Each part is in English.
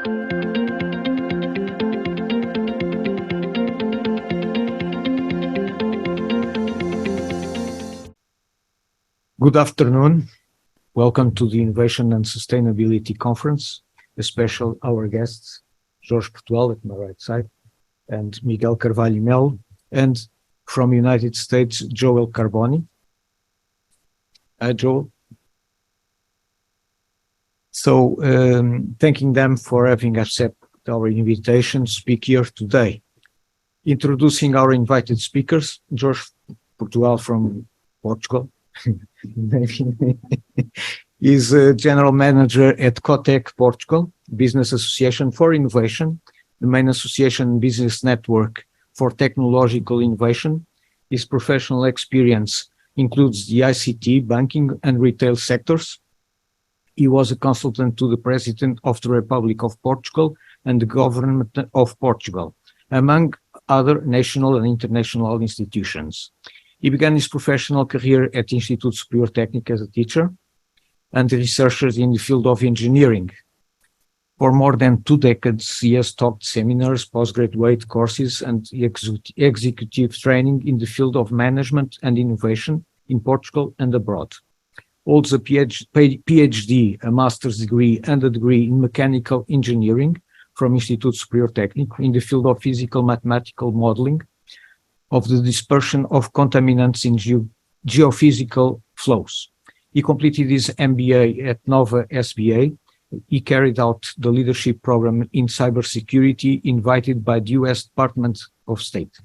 Good afternoon. Welcome to the Innovation and Sustainability Conference, especially our guests, Jorge Portugal at my right side, and Miguel Carvalho Melo, and from United States, Joel Carboni. Hi, Joel. So, thanking them for having accepted our invitation to speak here today. Introducing our invited speakers, Jorge Portugal from Portugal. He's a general manager at COTEC Portugal, Business Association for Innovation, the main association business network for technological innovation. His professional experience includes the ICT, banking, and retail sectors. He was a consultant to the President of the Republic of Portugal and the Government of Portugal, among other national and international institutions. He began his professional career at Instituto Superior Técnico as a teacher and a researcher in the field of engineering. For more than 2 decades, he has taught seminars, postgraduate courses, and executive training in the field of management and innovation in Portugal and abroad. Holds a PhD, a master's degree, and a degree in mechanical engineering from Instituto Superior Técnico in the field of physical mathematical modeling of the dispersion of contaminants in geophysical flows. He completed his MBA at Nova SBA. He carried out the leadership program in cybersecurity invited by the US Department of State.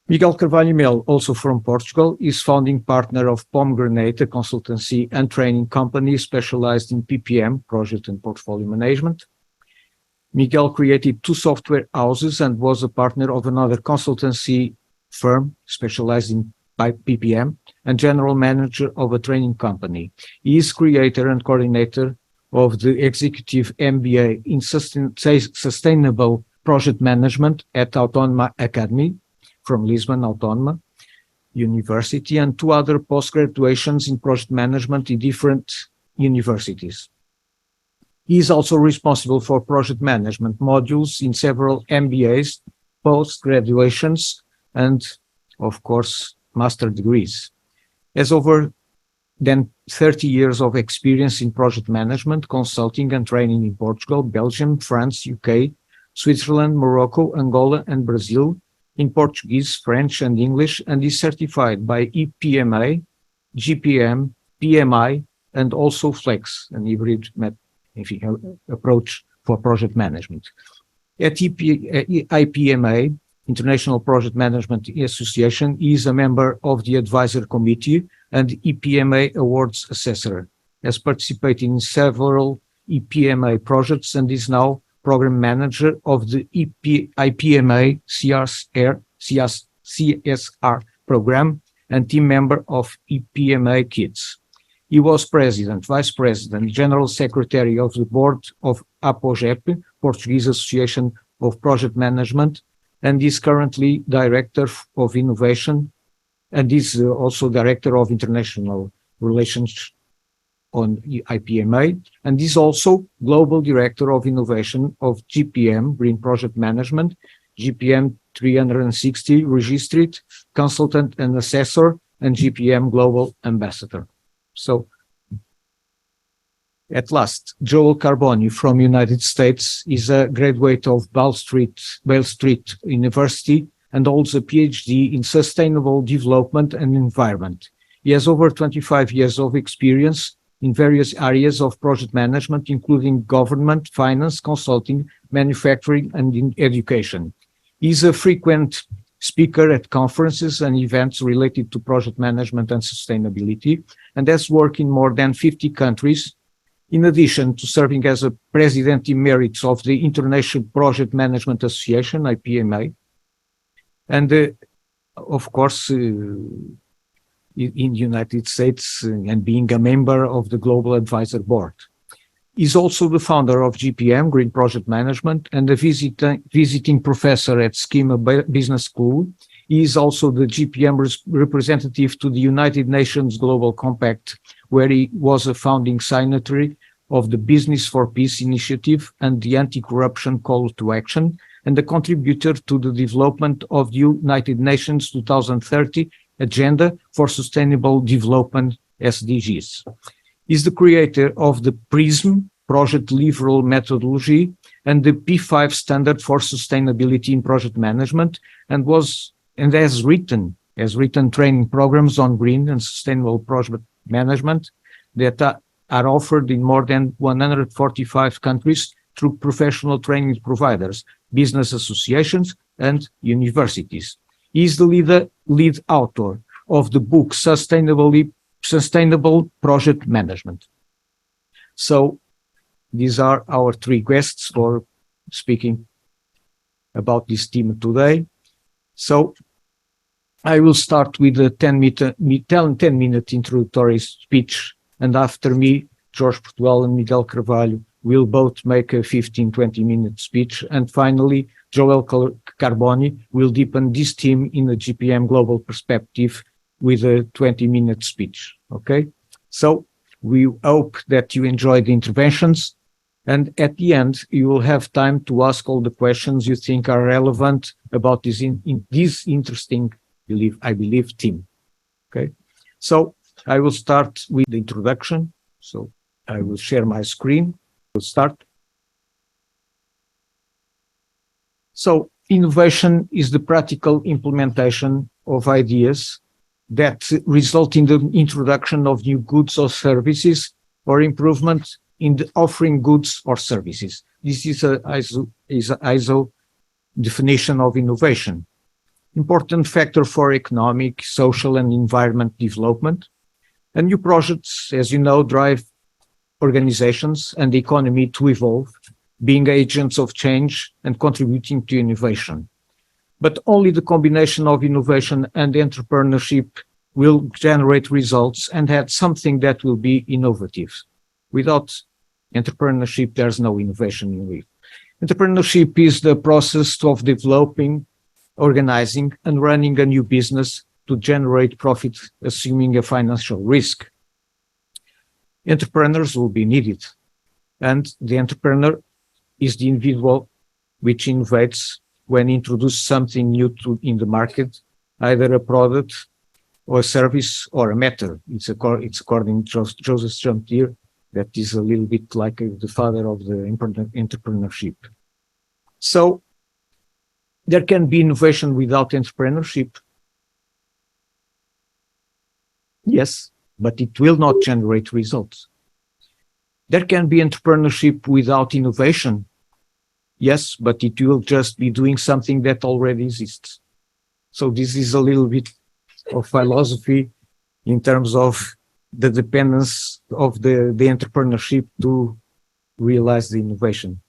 Miguel Carvalho Melo, also from Portugal, is founding partner of Pomegranate, a consultancy and training company specialized in PPM, project and portfolio management. Miguel created 2 software houses and was a partner of another consultancy firm specialized in PPM and general manager of a training company. He is creator and coordinator of the executive MBA in sustainable project management at Autónoma Academy from Lisbon Autónoma University and 2 other post-graduations in project management in different universities. He is also responsible for project management modules in several MBAs, post-graduations, and, of course, master degrees. Has over than 30 years of experience in project management, consulting and training in Portugal, Belgium, France, UK, Switzerland, Morocco, Angola, and Brazil, in Portuguese, French, and English, and is certified by EPMA, GPM, PMI, and also Flex, an hybrid approach for project management. At IPMA, International Project Management Association, he is a member of the Advisor Committee and EPMA Awards Assessor, has participated in several EPMA projects and is now Program Manager of the IPMA CSR program and team member of EPMA Kids. He was President, Vice President, General Secretary of the Board of APOGEP, Portuguese Association of Project Management, and is currently Director of Innovation and is also Director of International Relations on IPMA, and is also Global Director of Innovation of GPM, Green Project Management, GPM 360 Registered Consultant and Assessor, and GPM Global Ambassador. So, at last, Joel Carboni from United States is a graduate of Bale Street University and holds a PhD in Sustainable Development and Environment. He has over 25 years of experience in various areas of project management, including government, finance, consulting, manufacturing, and in education. He is a frequent speaker at conferences and events related to project management and sustainability, and has worked in more than 50 countries, in addition to serving as a President Emeritus of the International Project Management Association, IPMA, and of course, in the United States, and being a member of the Global Advisor Board. He's also the founder of GPM, Green Project Management, and a visiting professor at Schema Business School. He is also the GPM representative to the United Nations Global Compact, where he was a founding signatory of the Business for Peace initiative and the anti-corruption call to action, and a contributor to the development of the United Nations 2030 Agenda for Sustainable Development SDGs. Is the creator of the PRISM project delivery methodology and the P5 standard for sustainability in project management, and has written training programs on green and sustainable project management that are offered in more than 145 countries through professional training providers, business associations, and universities. He is the lead author of the book Sustainable Project Management. So these are our three guests for speaking about this theme today. So I will start with a 10-minute introductory speech, and after me, Jorge Portugal and Miguel Carvalho will both make a 15-20-minute speech, and finally, Joel Carboni will deepen this theme in a GPM global perspective with a 20-minute speech, okay? So we hope that you enjoy the interventions, and at the end, you will have time to ask all the questions you think are relevant about this this interesting, I believe, theme, okay? So I will start with the introduction. So I will share my screen. We'll start. So innovation is the practical implementation of ideas that result in the introduction of new goods or services or improvement in the offering goods or services. This is an ISO definition of innovation. Important factor for economic, social, and environment development. And new projects, as you know, drive organizations and the economy to evolve, being agents of change and contributing to innovation. But only the combination of innovation and entrepreneurship will generate results and add something that will be innovative. Without entrepreneurship, there's no innovation in it. Entrepreneurship is the process of developing, organizing, and running a new business to generate profit, assuming a financial risk. Entrepreneurs will be needed, and the entrepreneur is the individual which innovates when introduce something new in the market, either a product or a service or a matter. It's according to Joseph Jean-Pierre, that is a little bit like the father of the entrepreneurship. So there can be innovation without entrepreneurship. Yes, but it will not generate results. There can be entrepreneurship without innovation. Yes, but it will just be doing something that already exists. So this is a little bit of philosophy in terms of the dependence of the entrepreneurship to realize the innovation.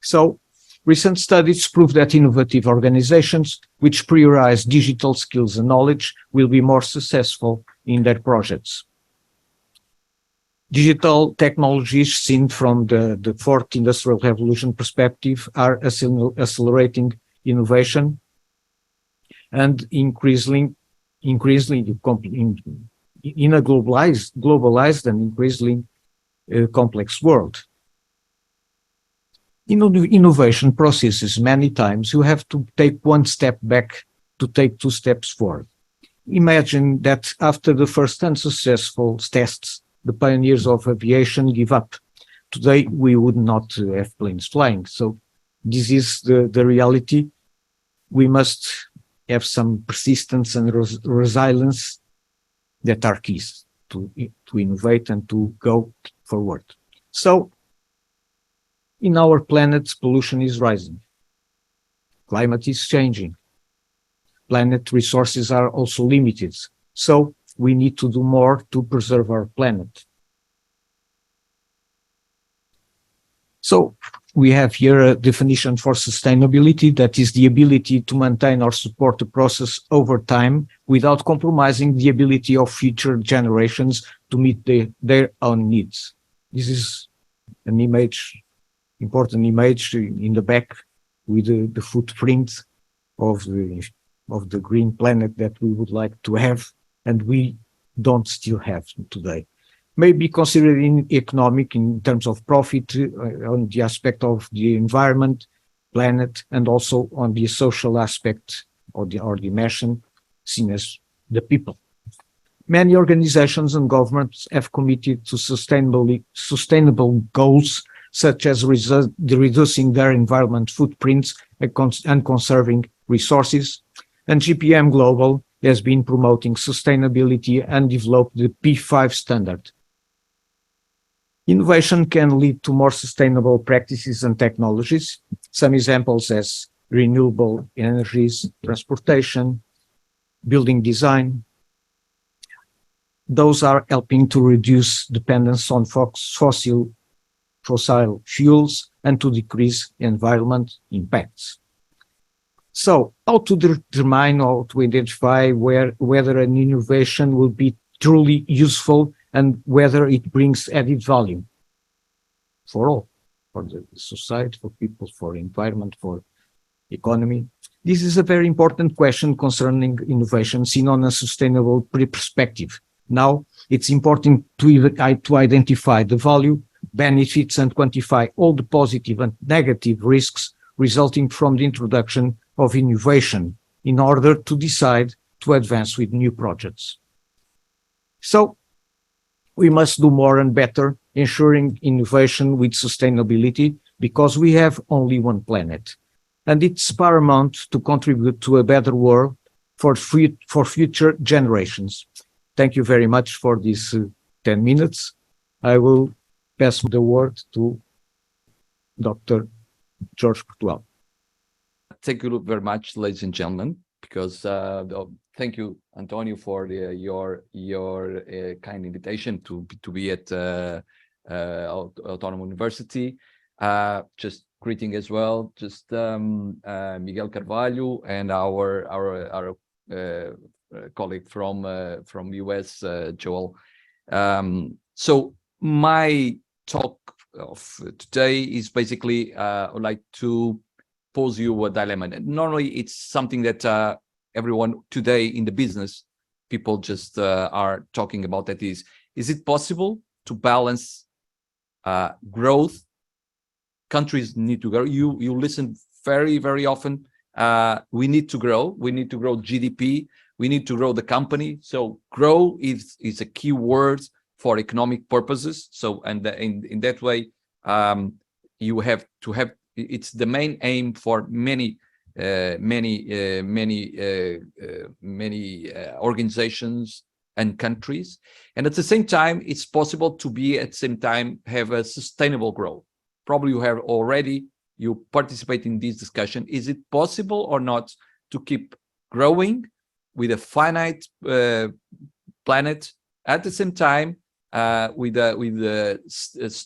So recent studies prove that innovative organizations which prioritize digital skills and knowledge will be more successful in their projects. Digital technologies seen from the fourth industrial revolution perspective are accelerating innovation and increasingly in a globalized and increasingly complex world. In innovation processes, many times you have to take one step back to take two steps forward. Imagine that after the first unsuccessful tests, the pioneers of aviation give up. Today, we would not have planes flying. So this is the reality. We must have some persistence and resilience that are keys to innovate and to go forward. So in our planet, pollution is rising. Climate is changing. Planet resources are also limited. So we need to do more to preserve our planet. So we have here a definition for sustainability, that is the ability to maintain or support the process over time without compromising the ability of future generations to meet their own needs. This is an image, important image in the back with the footprint of the green planet that we would like to have, and we don't still have today. may be considered in economic in terms of profit on the aspect of the environment, planet, and also on the social aspect or the dimension seen as the people. Many organizations and governments have committed to sustainable goals, such as reducing their environment footprints and conserving resources. And GPM Global has been promoting sustainability and developed the P5 standard. Innovation can lead to more sustainable practices and technologies. Some examples as renewable energies, transportation, building design. Those are helping to reduce dependence on fossil fuels and to decrease environment impacts. So, how to determine or to identify whether an innovation will be truly useful and whether it brings added value for all, for the society, for people, for environment, for economy? This is a very important question concerning innovation seen on a sustainable perspective. Now, it's important to identify the value, benefits, and quantify all the positive and negative risks resulting from the introduction of innovation in order to decide to advance with new projects. So, we must do more and better ensuring innovation with sustainability because we have only one planet. And it's paramount to contribute to a better world for future generations. Thank you very much for these 10 minutes. I will pass the word to Dr. Jorge Portugal. Thank you very much, ladies and gentlemen, because thank you, Antonio, for your kind invitation to be at Autonomous University. Just greeting as well, just Miguel Carvalho and our colleague from US, Joel. So my talk of today is basically I would like to pose you a dilemma. Normally, it's something that everyone today in the business, people just are talking about. That is it possible to balance growth? Countries need to grow. You listen very often. We need to grow. We need to grow GDP. We need to grow the company. So grow is a key word for economic purposes. So and in that way, you have to have. It's the main aim for many organizations and countries. And at the same time, it's possible to be at the same time have a sustainable growth. Probably you participate in this discussion. Is it possible or not to keep growing with a finite planet at the same time with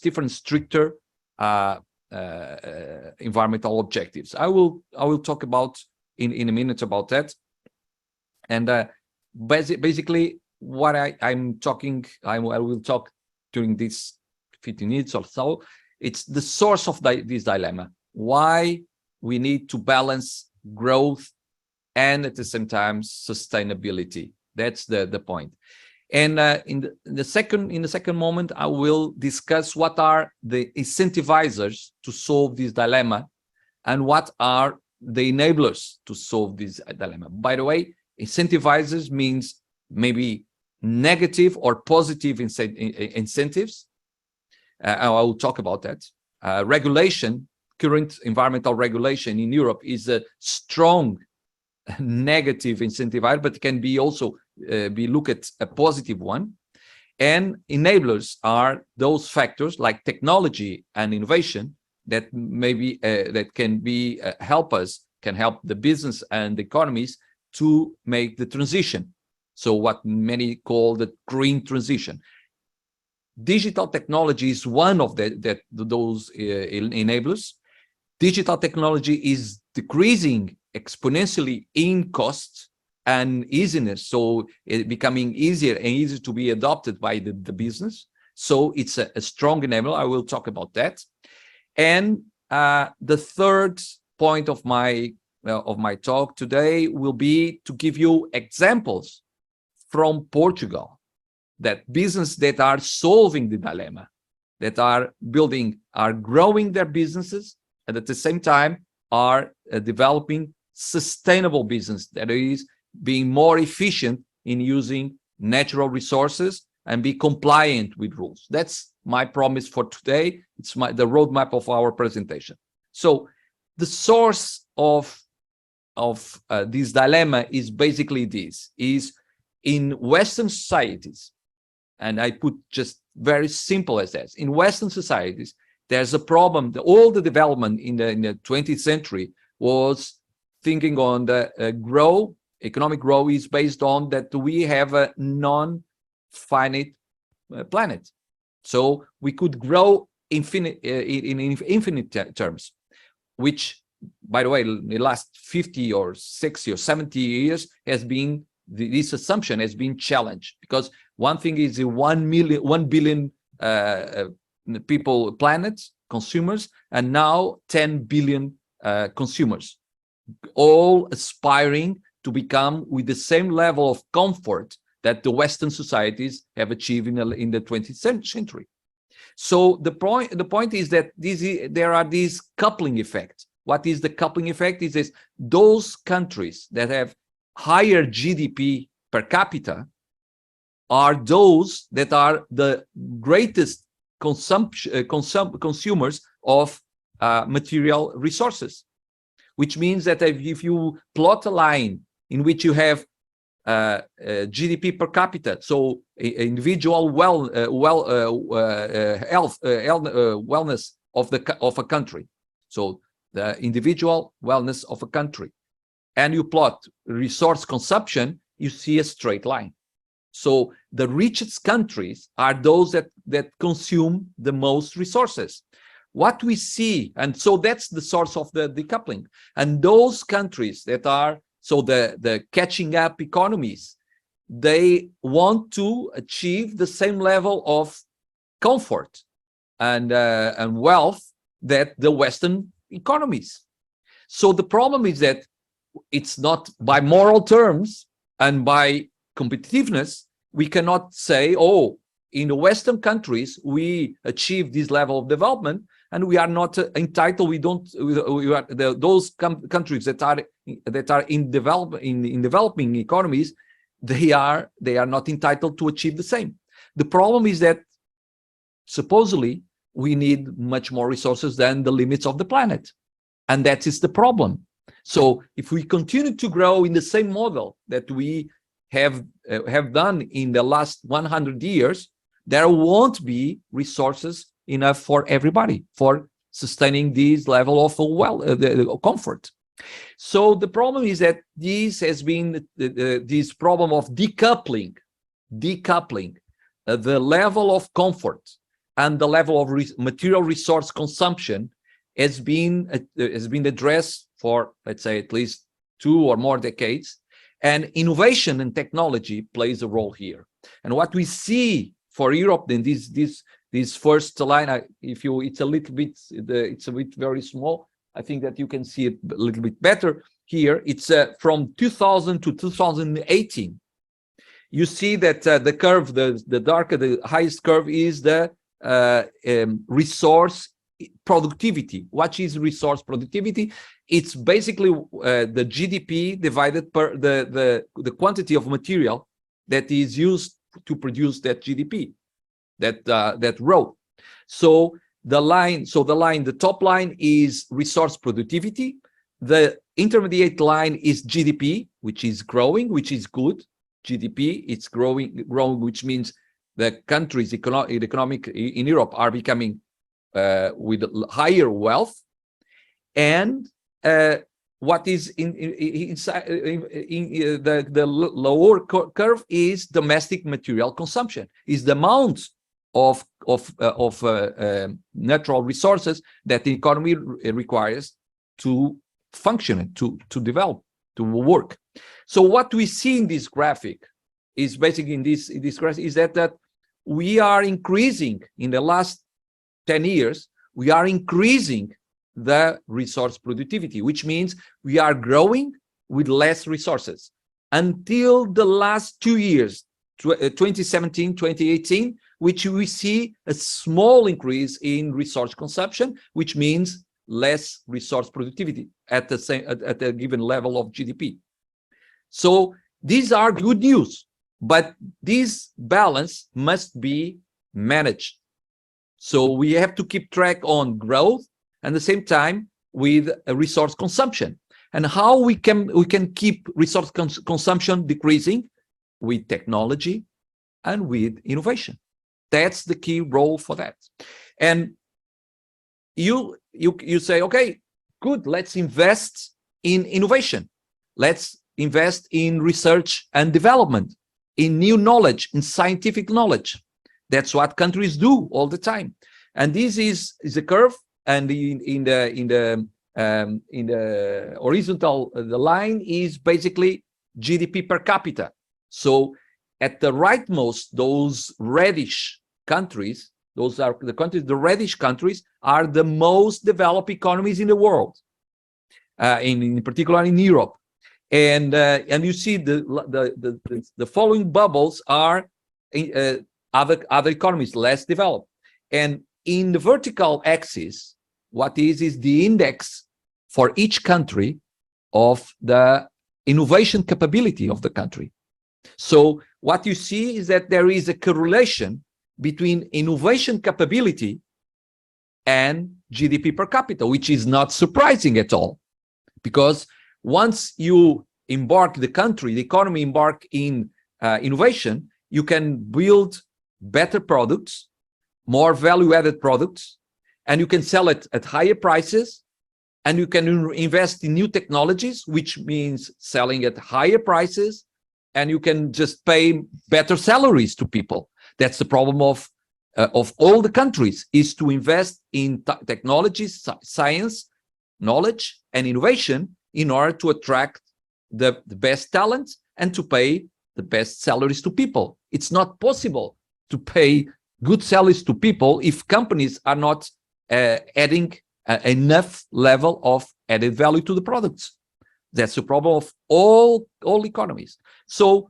different stricter environmental objectives? I will talk about in a minute about that. And basically what I will talk during this 15 minutes or so. It's the source of this dilemma. Why we need to balance growth and at the same time sustainability. That's the point. And in the second moment, I will discuss what are the incentivizers to solve this dilemma and what are the enablers to solve this dilemma. By the way, incentivizers means maybe negative or positive incentives. I will talk about that. Regulation, current environmental regulation in Europe is a strong negative incentivizer, but it can be also be looked at a positive one. And enablers are those factors like technology and innovation that maybe that can be can help the business and the economies to make the transition. So what many call the green transition. Digital technology is one of those enablers. Digital technology is decreasing exponentially in cost and easiness, so it becoming easier and easier to be adopted by the business. So it's a strong enabler. I will talk about that. And the third point of my talk today will be to give you examples from Portugal that businesses that are solving the dilemma, that are growing their businesses, and at the same time are developing sustainable business that is being more efficient in using natural resources and be compliant with rules. That's my promise for today. It's the roadmap of our presentation. So the source of this dilemma is basically this: is in Western societies, and I put just very simple as that. In Western societies, there's a problem. All the development in the 20th century was thinking on the economic growth is based on that we have a non-finite planet. So we could grow in infinite terms, which, by the way, in the last 50 or 60 or 70 years has been, this assumption has been challenged, because one thing is the 1 billion people, planets, consumers, and now 10 billion consumers, all aspiring to become with the same level of comfort that the Western societies have achieved in the 20th century. So the point is that there are these coupling effects. What is the coupling effect? Is this: those countries that have higher GDP per capita are those that are the greatest consumers of material resources, which means that if you plot a line in which you have GDP per capita, so individual wellness of a country, so the individual wellness of a country, and you plot resource consumption, you see a straight line. So the richest countries are those that consume the most resources. What we see, and so that's the source of the decoupling. And those countries that are, so the catching up economies, they want to achieve the same level of comfort and wealth that the Western economies. So the problem is that it's not by moral terms and by competitiveness, we cannot say, oh, in the Western countries, we achieve this level of development and we are not entitled, those countries that are in developing economies, they are not entitled to achieve the same. The problem is that supposedly we need much more resources than the limits of the planet. And that is the problem. So if we continue to grow in the same model that we have done in the last 100 years, there won't be resources enough for everybody for sustaining this level of comfort. So the problem is that this has been this problem of decoupling the level of comfort and the level of material resource consumption has been addressed for, let's say, at least 2 or more decades, and innovation and technology plays a role here. And what we see for Europe, then this first line, it's a bit very small. I think that you can see it a little bit better here. It's from 2000 to 2018. You see that the curve, the darker, the highest curve is the resource productivity. What is resource productivity? It's basically the GDP divided per the quantity of material that is used to produce that GDP, that row. So the top line is resource productivity. The intermediate line is GDP, which is growing, which is good. GDP, it's growing, which means the countries economic in Europe are becoming with higher wealth. And what is in the lower curve is domestic material consumption, is the amount of natural resources that the economy requires to function, to develop, to work. So what we see in this graphic is basically in this graphic is that we are increasing in the last 10 years, we are increasing the resource productivity, which means we are growing with less resources. Until the last 2 years, 2017, 2018, which we see a small increase in resource consumption, which means less resource productivity at the same at a given level of GDP. So these are good news, but this balance must be managed. So we have to keep track on growth and at the same time with resource consumption. And how we can keep resource consumption decreasing? With technology and with innovation. That's the key role for that. And you say, okay, good, let's invest in innovation. Let's invest in research and development, in new knowledge, in scientific knowledge. That's what countries do all the time. And this is a curve, and in the horizontal, the line is basically GDP per capita. So at the rightmost, those reddish countries, those are the countries, the reddish countries are the most developed economies in the world, in particular in Europe. And you see the following bubbles are other economies less developed. And in the vertical axis, what is the index for each country of the innovation capability of the country. So what you see is that there is a correlation between innovation capability and GDP per capita, which is not surprising at all, because once you embark the economy embark in innovation, you can build better products, more value-added products, and you can sell it at higher prices, and you can invest in new technologies, which means selling at higher prices, and you can just pay better salaries to people. That's the problem of all the countries, is to invest in technologies, science, knowledge, and innovation in order to attract the best talents and to pay the best salaries to people. It's not possible to pay good salaries to people if companies are not adding enough level of added value to the products. That's the problem of all economies. So,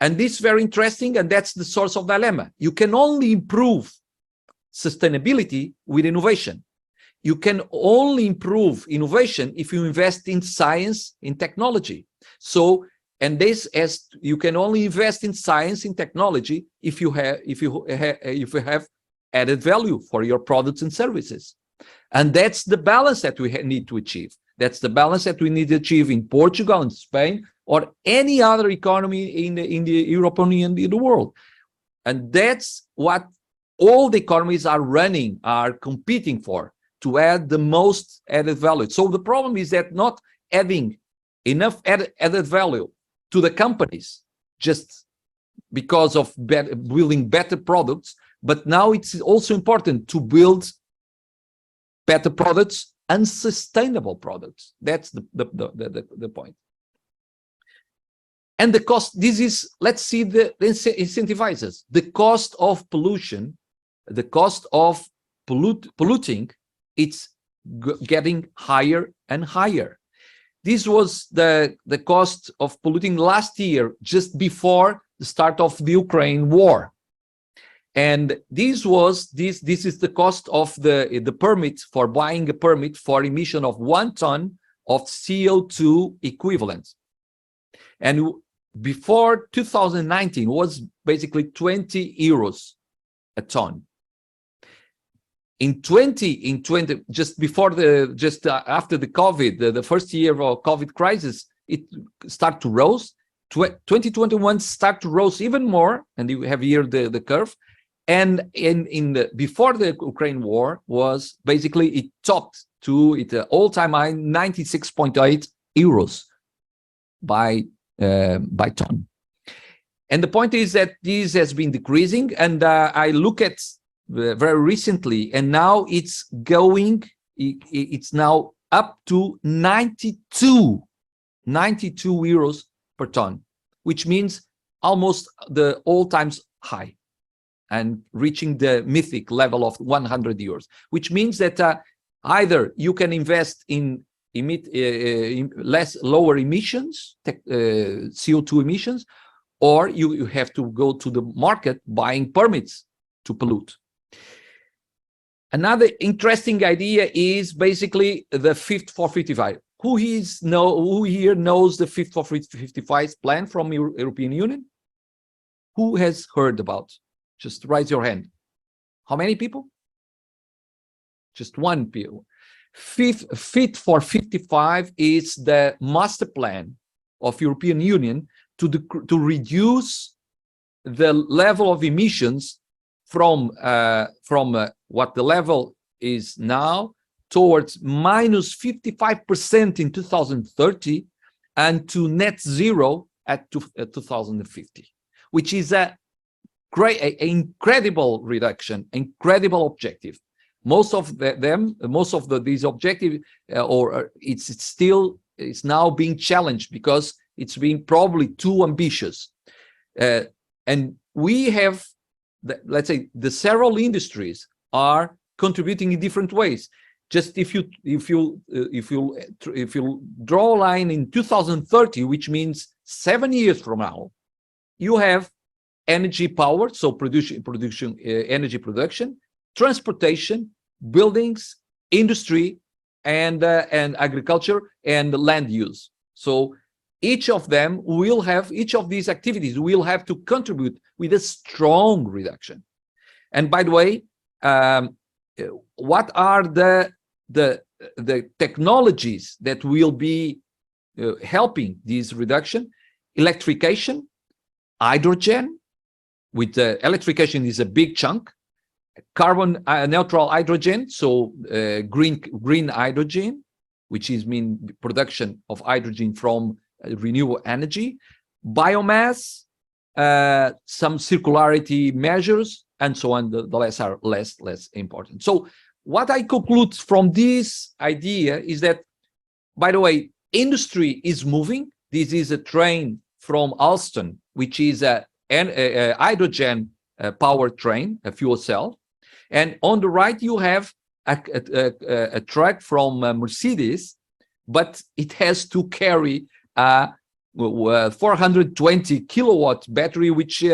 and this is very interesting, and that's the source of dilemma. You can only improve sustainability with innovation. You can only improve innovation if you invest in science, in technology. So, and this, as you can only invest in science, in technology, if you have added value for your products and services. And that's the balance that we need to achieve. That's the balance that we need to achieve in Portugal and Spain or any other economy in the European Union, in the world. And that's what all the economies are running, are competing for, to add the most added value. So the problem is that not adding enough added value to the companies just because of building better products, but now it's also important to build better products and sustainable products. That's the point. And the cost, this is, let's see the incentivizers. The cost of pollution, the cost of polluting, it's getting higher and higher. This was the cost of polluting last year, just before the start of the Ukraine war. And this is the cost of the permit, for buying a permit for emission of 1 ton of CO2 equivalent. And before 2019 was basically 20 euros a ton. In 20, just after the COVID, the first year of COVID crisis, it started to rise. 2021 start to rise even more, and you have here the curve. And before the Ukraine war was basically, it topped to its all-time high 96.8 euros by ton. And the point is that this has been decreasing, and I look at very recently, and now it's now up to 92 euros per ton, which means almost the all-time high, and reaching the mythic level of 100 euros, which means that either you can invest in lower emissions, CO2 emissions, or you have to go to the market buying permits to pollute. Another interesting idea is basically the Fit for 55. Who here knows the Fit for 55 plan from European Union? Who has heard about? Just raise your hand. How many people? Just one people. Fit for 55 is the master plan of European Union to reduce the level of emissions from what the level is now towards minus 55% in 2030 and to net zero at 2050, which is a great, incredible reduction, incredible objective. Most of these objectives, it's now being challenged because it's being probably too ambitious. And we have, let's say, the several industries are contributing in different ways. Just if you draw a line in 2030, which means 7 years from now, you have energy power, so energy production, transportation, buildings, industry, and agriculture and land use. So each of these activities will have to contribute with a strong reduction. And by the way, what are the technologies that will be helping this reduction? Electrification, hydrogen, with electrification is a big chunk, carbon neutral hydrogen, so green hydrogen, which is production of hydrogen from renewable energy, biomass, some circularity measures, and so on. The less are less important. So what I conclude from this idea is that, by the way, industry is moving. This is a train from Alstom, which is a hydrogen power train, a fuel cell. And on the right, you have a truck from Mercedes, but it has to carry a 420 kilowatt battery, which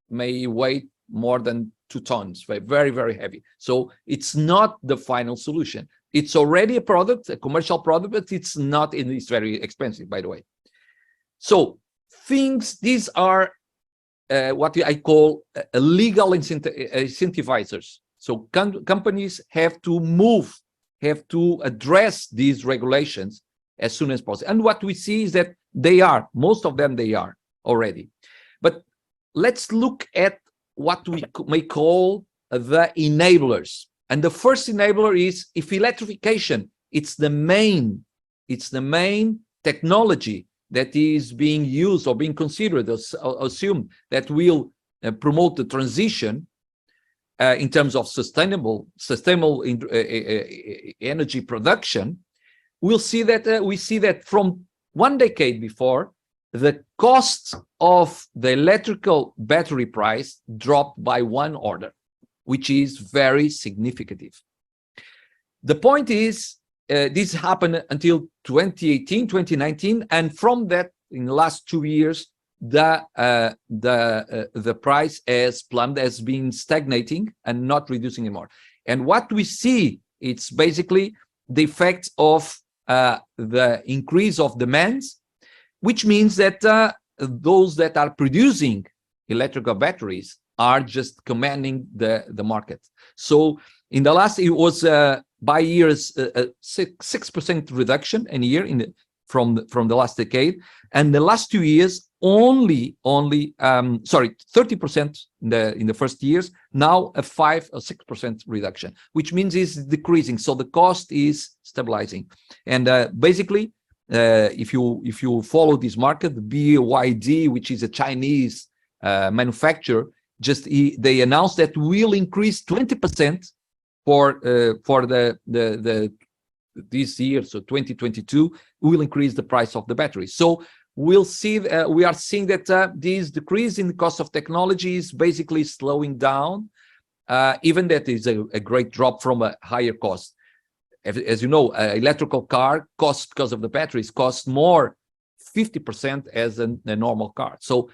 may weigh more than 2 tons, very, very heavy. So it's not the final solution. It's already a product, a commercial product, but it's not, it's very expensive, by the way. So these are what I call legal incentivizers. So companies have to move, have to address these regulations as soon as possible. And what we see is that most of them they are already. But let's look at what we may call the enablers. And the first enabler is, if electrification, it's the main technology that is being used or being considered, assumed that will promote the transition in terms of sustainable energy production, we see that from 1 decade before, the cost of the electrical battery price dropped by 1 order, which is very significant. The point is, this happened until 2018, 2019, and from that, in the last 2 years, the price has plummeted, has been stagnating and not reducing anymore. And what we see, it's basically the effect of the increase of demands, which means that those that are producing electrical batteries are just commanding the market. So in the last, it was by years 6% reduction in a year from the last decade, and the last 2 years only 30% in the first years. Now a 5 or 6% reduction, which means it's decreasing. So the cost is stabilizing, and basically, if you follow this market, BYD, which is a Chinese manufacturer, they announced that will increase 20% for this year, so 2022, will increase the price of the battery. So we'll see. We are seeing that this decrease in the cost of technology is basically slowing down, even that is a great drop from a higher cost. As you know, an electrical car costs, because of the batteries, costs more 50% as a normal car. So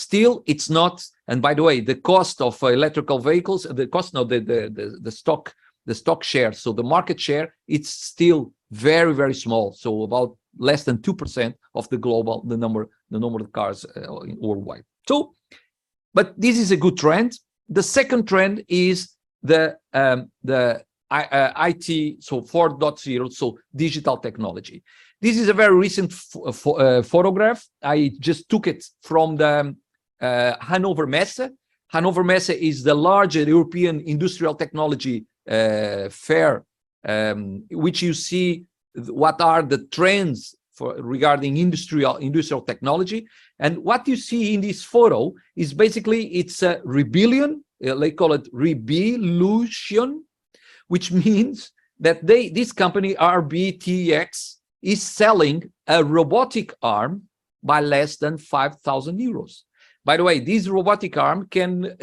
Still, it's not. And by the way, the cost of electrical vehicles, the cost, no, the stock share, so the market share, it's still very, very small. So about less than 2% of the global, the number of cars worldwide. So, but this is a good trend. The second trend is the IT, so 4.0, so digital technology. This is a very recent photograph. I just took it from the Hannover Messe. Hannover Messe is the largest European industrial technology fair, which you see what are the trends regarding industrial technology. And what you see in this photo is basically it's a rebellion. They call it Rebelution, which means that this company RBTX is selling a robotic arm by less than 5,000 euros. By the way, this robotic arm can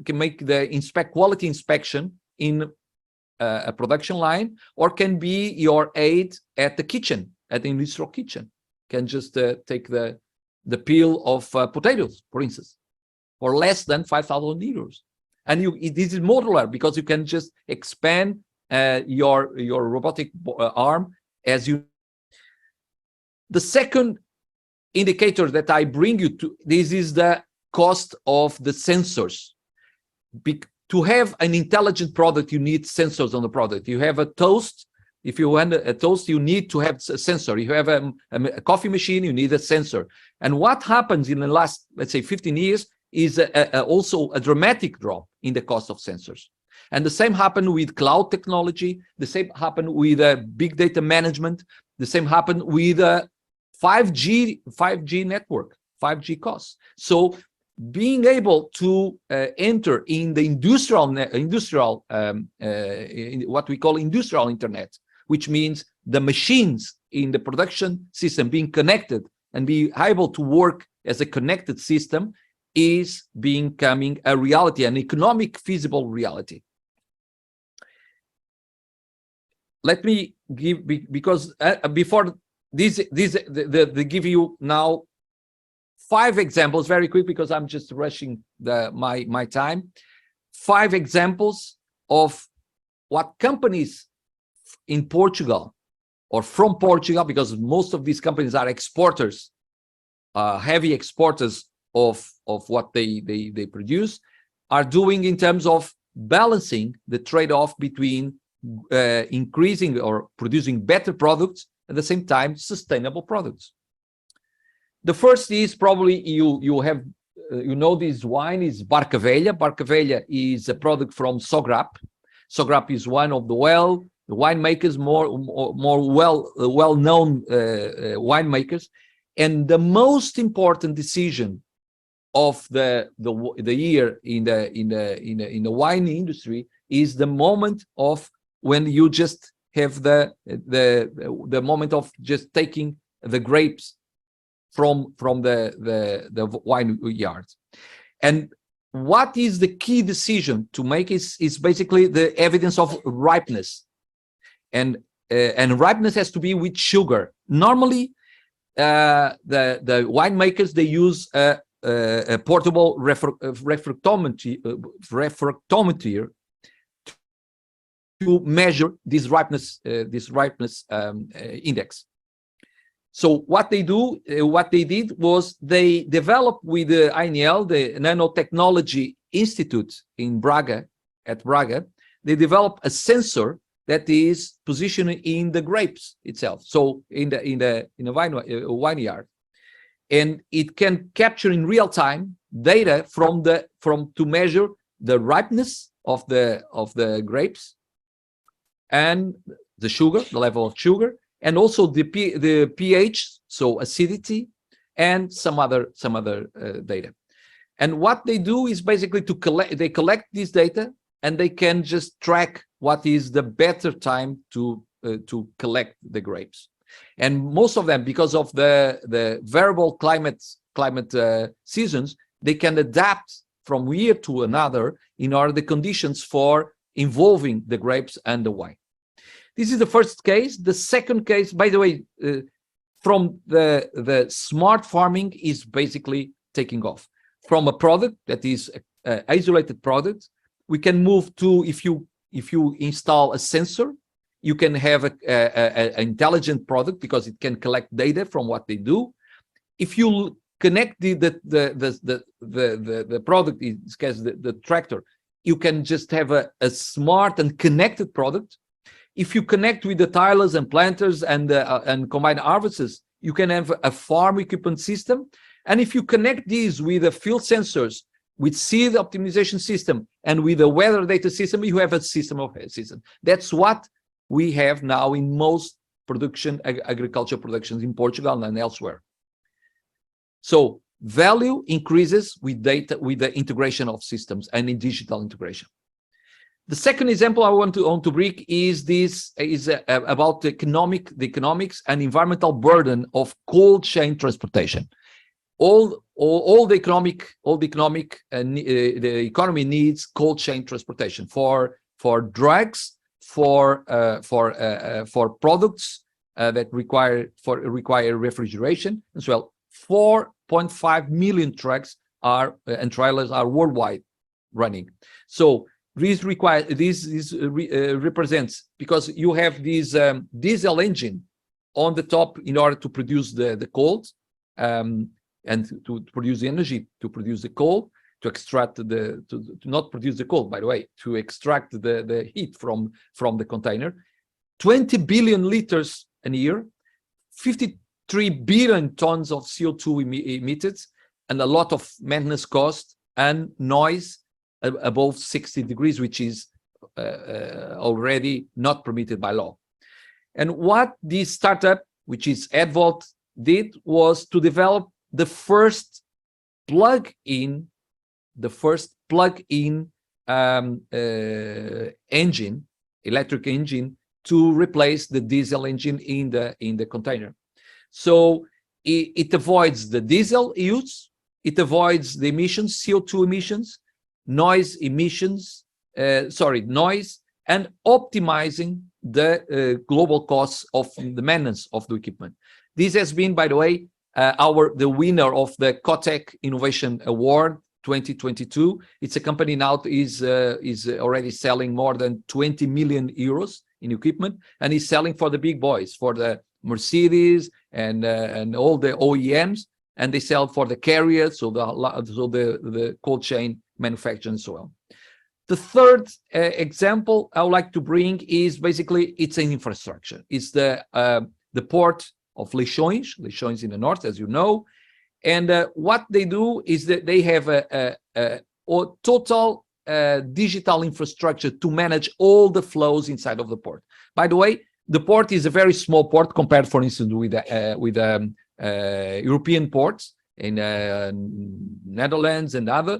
make the quality inspection in a production line, or can be your aid at the kitchen, at the industrial kitchen. Can just take the peel of potatoes, for instance, for less than 5,000 euros. And this is modular because you can just expand your robotic arm as you. The second indicator that I bring you to, this is the cost of the sensors. To have an intelligent product, you need sensors on the product. You have a toast. If you want a toast, you need to have a sensor. You have a coffee machine, you need a sensor. And what happens in the last, let's say, 15 years is also a dramatic drop in the cost of sensors. And the same happened with cloud technology. The same happened with big data management. The same happened with 5G network, 5G costs. So being able to enter in the what we call industrial internet, which means the machines in the production system being connected and be able to work as a connected system, is becoming a reality, an economic feasible reality. Let me give, because before this, they give you now 5 examples very quick, because I'm just rushing my time. 5 examples of what companies in Portugal or from Portugal, because most of these companies are exporters, heavy exporters of what they produce, are doing in terms of balancing the trade-off between increasing or producing better products, at the same time sustainable products. The first is probably you know this wine is Barca Velha. Barca Velha is a product from Sograp. Sograp is one of the winemakers, more well-known winemakers, and the most important decision of the year in the wine industry is the moment of when you just have the moment of just taking the grapes from the wine yard. And what is the key decision to make is basically the evidence of ripeness, and ripeness has to be with sugar. Normally the winemakers, they use a portable refractometer to measure this ripeness index. So what they did was they developed with the INL, the Nanotechnology Institute in Braga, they developed a sensor that is positioned in the grapes itself, so in the vineyard, and it can capture in real time data to measure the ripeness of the grapes and the sugar, the level of sugar, and also the pH, so acidity, and some other data. And what they do is basically they collect this data, and they can just track what is the better time to collect the grapes. And most of them, because of the variable climate seasons, they can adapt from year to another in order the conditions for involving the grapes and the wine. This is the first case. The second case, by the way, from the smart farming, is basically taking off. From a product that is an isolated product, we can move to, if you install a sensor, you can have an intelligent product because it can collect data from what they do. If you connect the product, in this case the tractor, you can just have a smart and connected product. If you connect with the tillers and planters and combine harvesters, you can have a farm equipment system. And if you connect these with the field sensors, with seed optimization system, and with the weather data system, you have a system of season. That's what we have now in most agriculture productions in Portugal and elsewhere. So value increases with data, with the integration of systems and in digital integration. The second example I want to bring is about the economics and environmental burden of cold chain transportation. The economy needs cold chain transportation for drugs, for products that require refrigeration as well. 4.5 million trucks and trailers are worldwide running. So this represents, because you have this diesel engine on the top in order to produce the cold and to produce the energy, to produce the coal, to extract to not produce the coal, by the way, to extract the heat from the container. 20 billion liters a year, 53 billion tons of CO2 emitted, and a lot of maintenance cost and noise above 60 degrees, which is already not permitted by law. And what this startup, which is Edvolt, did was to develop the first plug-in engine, electric engine, to replace the diesel engine in the container. So it avoids the diesel use, it avoids the emissions, CO2 emissions, noise, and optimizing the global costs of the maintenance of the equipment. This has been, by the way, the winner of the Cotec Innovation Award 2022. It's a company now is already selling more than 20 million euros in equipment, and is selling for the big boys, for the Mercedes and all the OEMs, and they sell for the carriers, so the cold chain manufacturing and so on. The third example I would like to bring is basically it's an infrastructure. It's the port of Leixões. Leixões in the north, as you know. And what they do is that they have a total digital infrastructure to manage all the flows inside of the port. By the way, the port is a very small port compared, for instance, with European ports in Netherlands and other,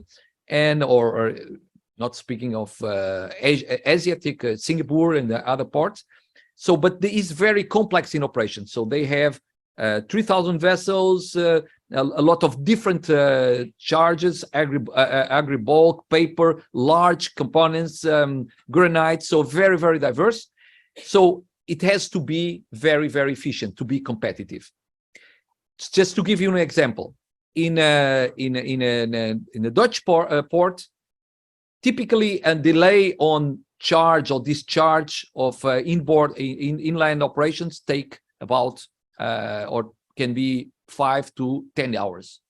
or not speaking of Asiatic, Singapore and the other ports. So, but it is very complex in operation. So they have 3,000 vessels, a lot of different charges, agri-bulk, paper, large components, granite, so very, very diverse. So it has to be very, very efficient to be competitive. Just to give you an example, in a Dutch port, typically a delay on charge or discharge of inland operations take about or can be 5 to 10 hours.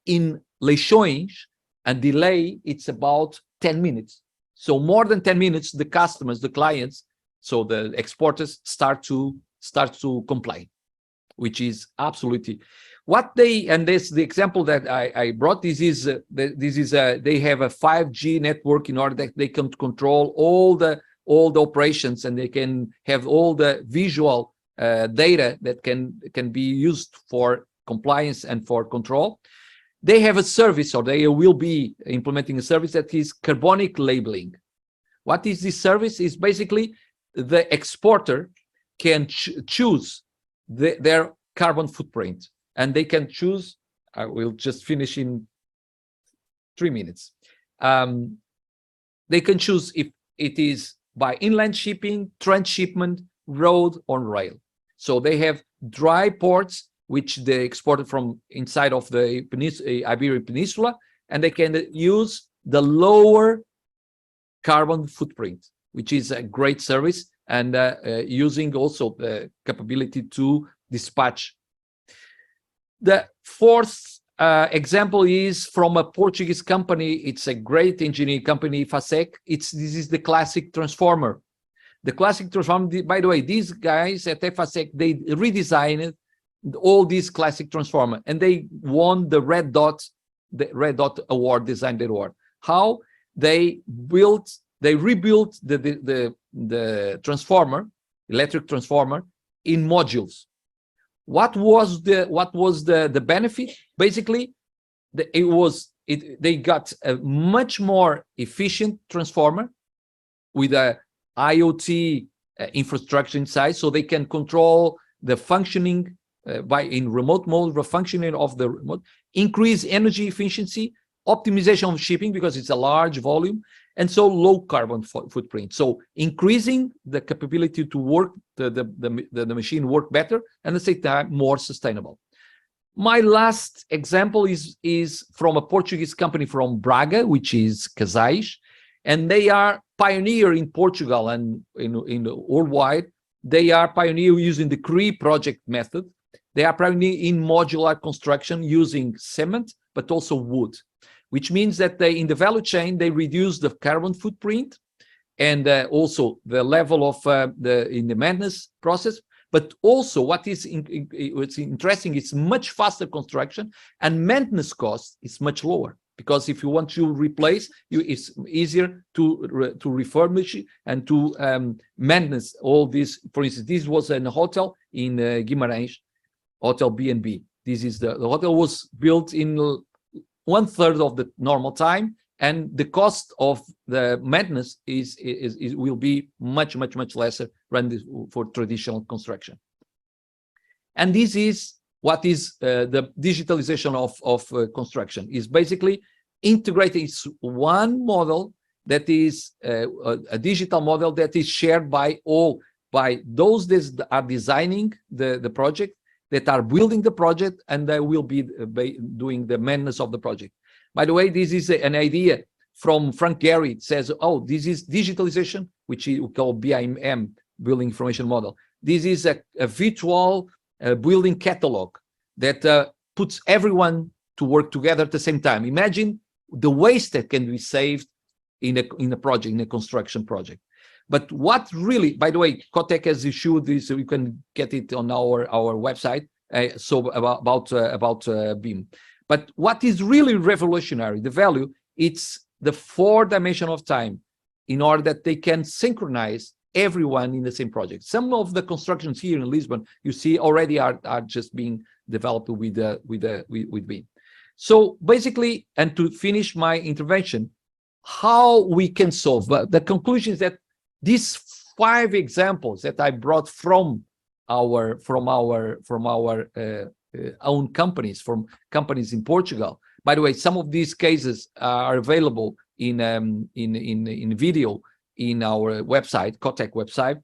In Leixões, a delay it's about 10 minutes. So more than 10 minutes, the customers, the clients, so the exporters start to complain, which is absolutely what they, and this the example that I brought. They have a 5G network in order that they can control all the operations, and they can have all the visual data that can be used for compliance and for control. They have a service, or they will be implementing a service that is carbonic labeling. What is this service? Is basically the exporter can choose their carbon footprint, and they can choose. I will just finish in 3 minutes. They can choose if it is by inland shipping, transshipment, road, or rail. So they have dry ports which they exported from inside of the Iberian Peninsula, and they can use the lower carbon footprint, which is a great service, and using also the capability to dispatch. The fourth example is from a Portuguese company. It's a great engineering company, FASEC. This is the classic transformer. The classic transformer, by the way, these guys at FASEC, they redesigned all these classic transformer, and they won the Red Dot Award, Design Award. How? They rebuilt the transformer, electric transformer, in modules. What was the benefit? Basically, they got a much more efficient transformer with a IoT infrastructure inside, so they can control the functioning in remote mode, the functioning of the remote, increase energy efficiency, optimization of shipping because it's a large volume, and so low carbon footprint. So increasing the capability to work the machine work better, and at the same time more sustainable. My last example is from a Portuguese company from Braga, which is Casais, and they are pioneer in Portugal and in worldwide. They are pioneer using the CRE project method. They are pioneer in modular construction using cement, but also wood, which means that in the value chain, they reduce the carbon footprint and also the level of in the maintenance process. But also what is what's interesting, it's much faster construction, and maintenance cost is much lower, because if you want to replace, it's easier to refurbish and to maintenance all this. For instance, this was a hotel in Guimarães, Hotel B&B. This is the hotel was built in 1/3 of the normal time, and the cost of the maintenance will be much lesser than for traditional construction. And this is what is the digitalization of construction, is basically integrating one model that is a digital model that is shared by those that are designing the project, that are building the project, and they will be doing the maintenance of the project. By the way, this is an idea from Frank Gehry. It says, oh, this is digitalization, which we call BIM, Building Information Model. This is a virtual building catalog that puts everyone to work together at the same time. Imagine the waste that can be saved in a project, in a construction project. But what really, by the way, Cotec has issued this, so you can get it on our website, so about BIM. But what is really revolutionary, the value, it's the 4 dimension of time, in order that they can synchronize everyone in the same project. Some of the constructions here in Lisbon, you see, already are just being developed with BIM. So basically, and to finish my intervention, how we can solve, the conclusion is that these 5 examples that I brought from our own companies, from companies in Portugal. By the way, some of these cases are available in video in our website, Cotec website.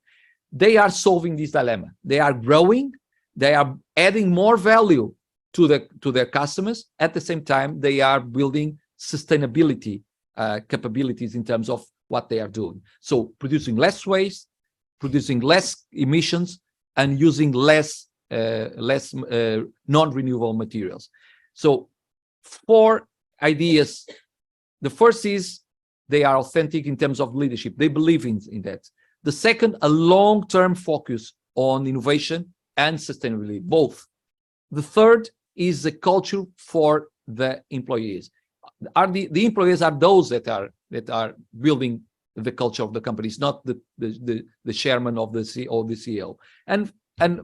They are solving this dilemma. They are growing. They are adding more value to their customers. At the same time, they are building sustainability capabilities in terms of what they are doing. So producing less waste, producing less emissions, and using less non-renewable materials. So 4 ideas. The first is they are authentic in terms of leadership. They believe in that. The second, a long-term focus on innovation and sustainability, both. The third is the culture for the employees. The employees are those that are building the culture of the companies, not the chairman of the CEO. And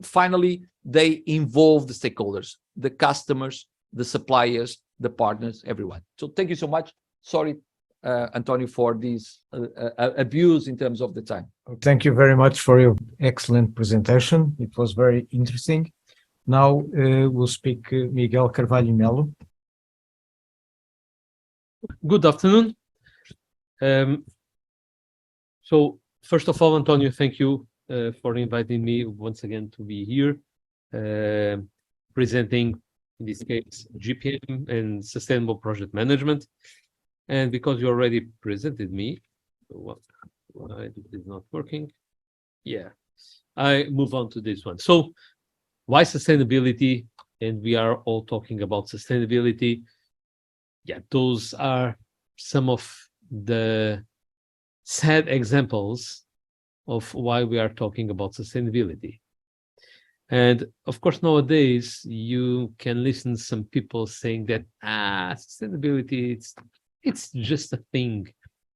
finally, they involve the stakeholders, the customers, the suppliers, the partners, everyone. So thank you so much. Sorry, Antonio, for this abuse in terms of the time. Thank you very much for your excellent presentation. It was very interesting. Now we'll speak Miguel Carvalho Melo. Good afternoon. So first of all, Antonio, thank you for inviting me once again to be here. presenting, in this case, GPM and Sustainable Project Management. And because you already presented me, why it is not working? Yeah, I move on to this one. So why sustainability? And we are all talking about sustainability. Yeah, those are some of the sad examples of why we are talking about sustainability. And of course, nowadays you can listen to some people saying that sustainability it's just a thing,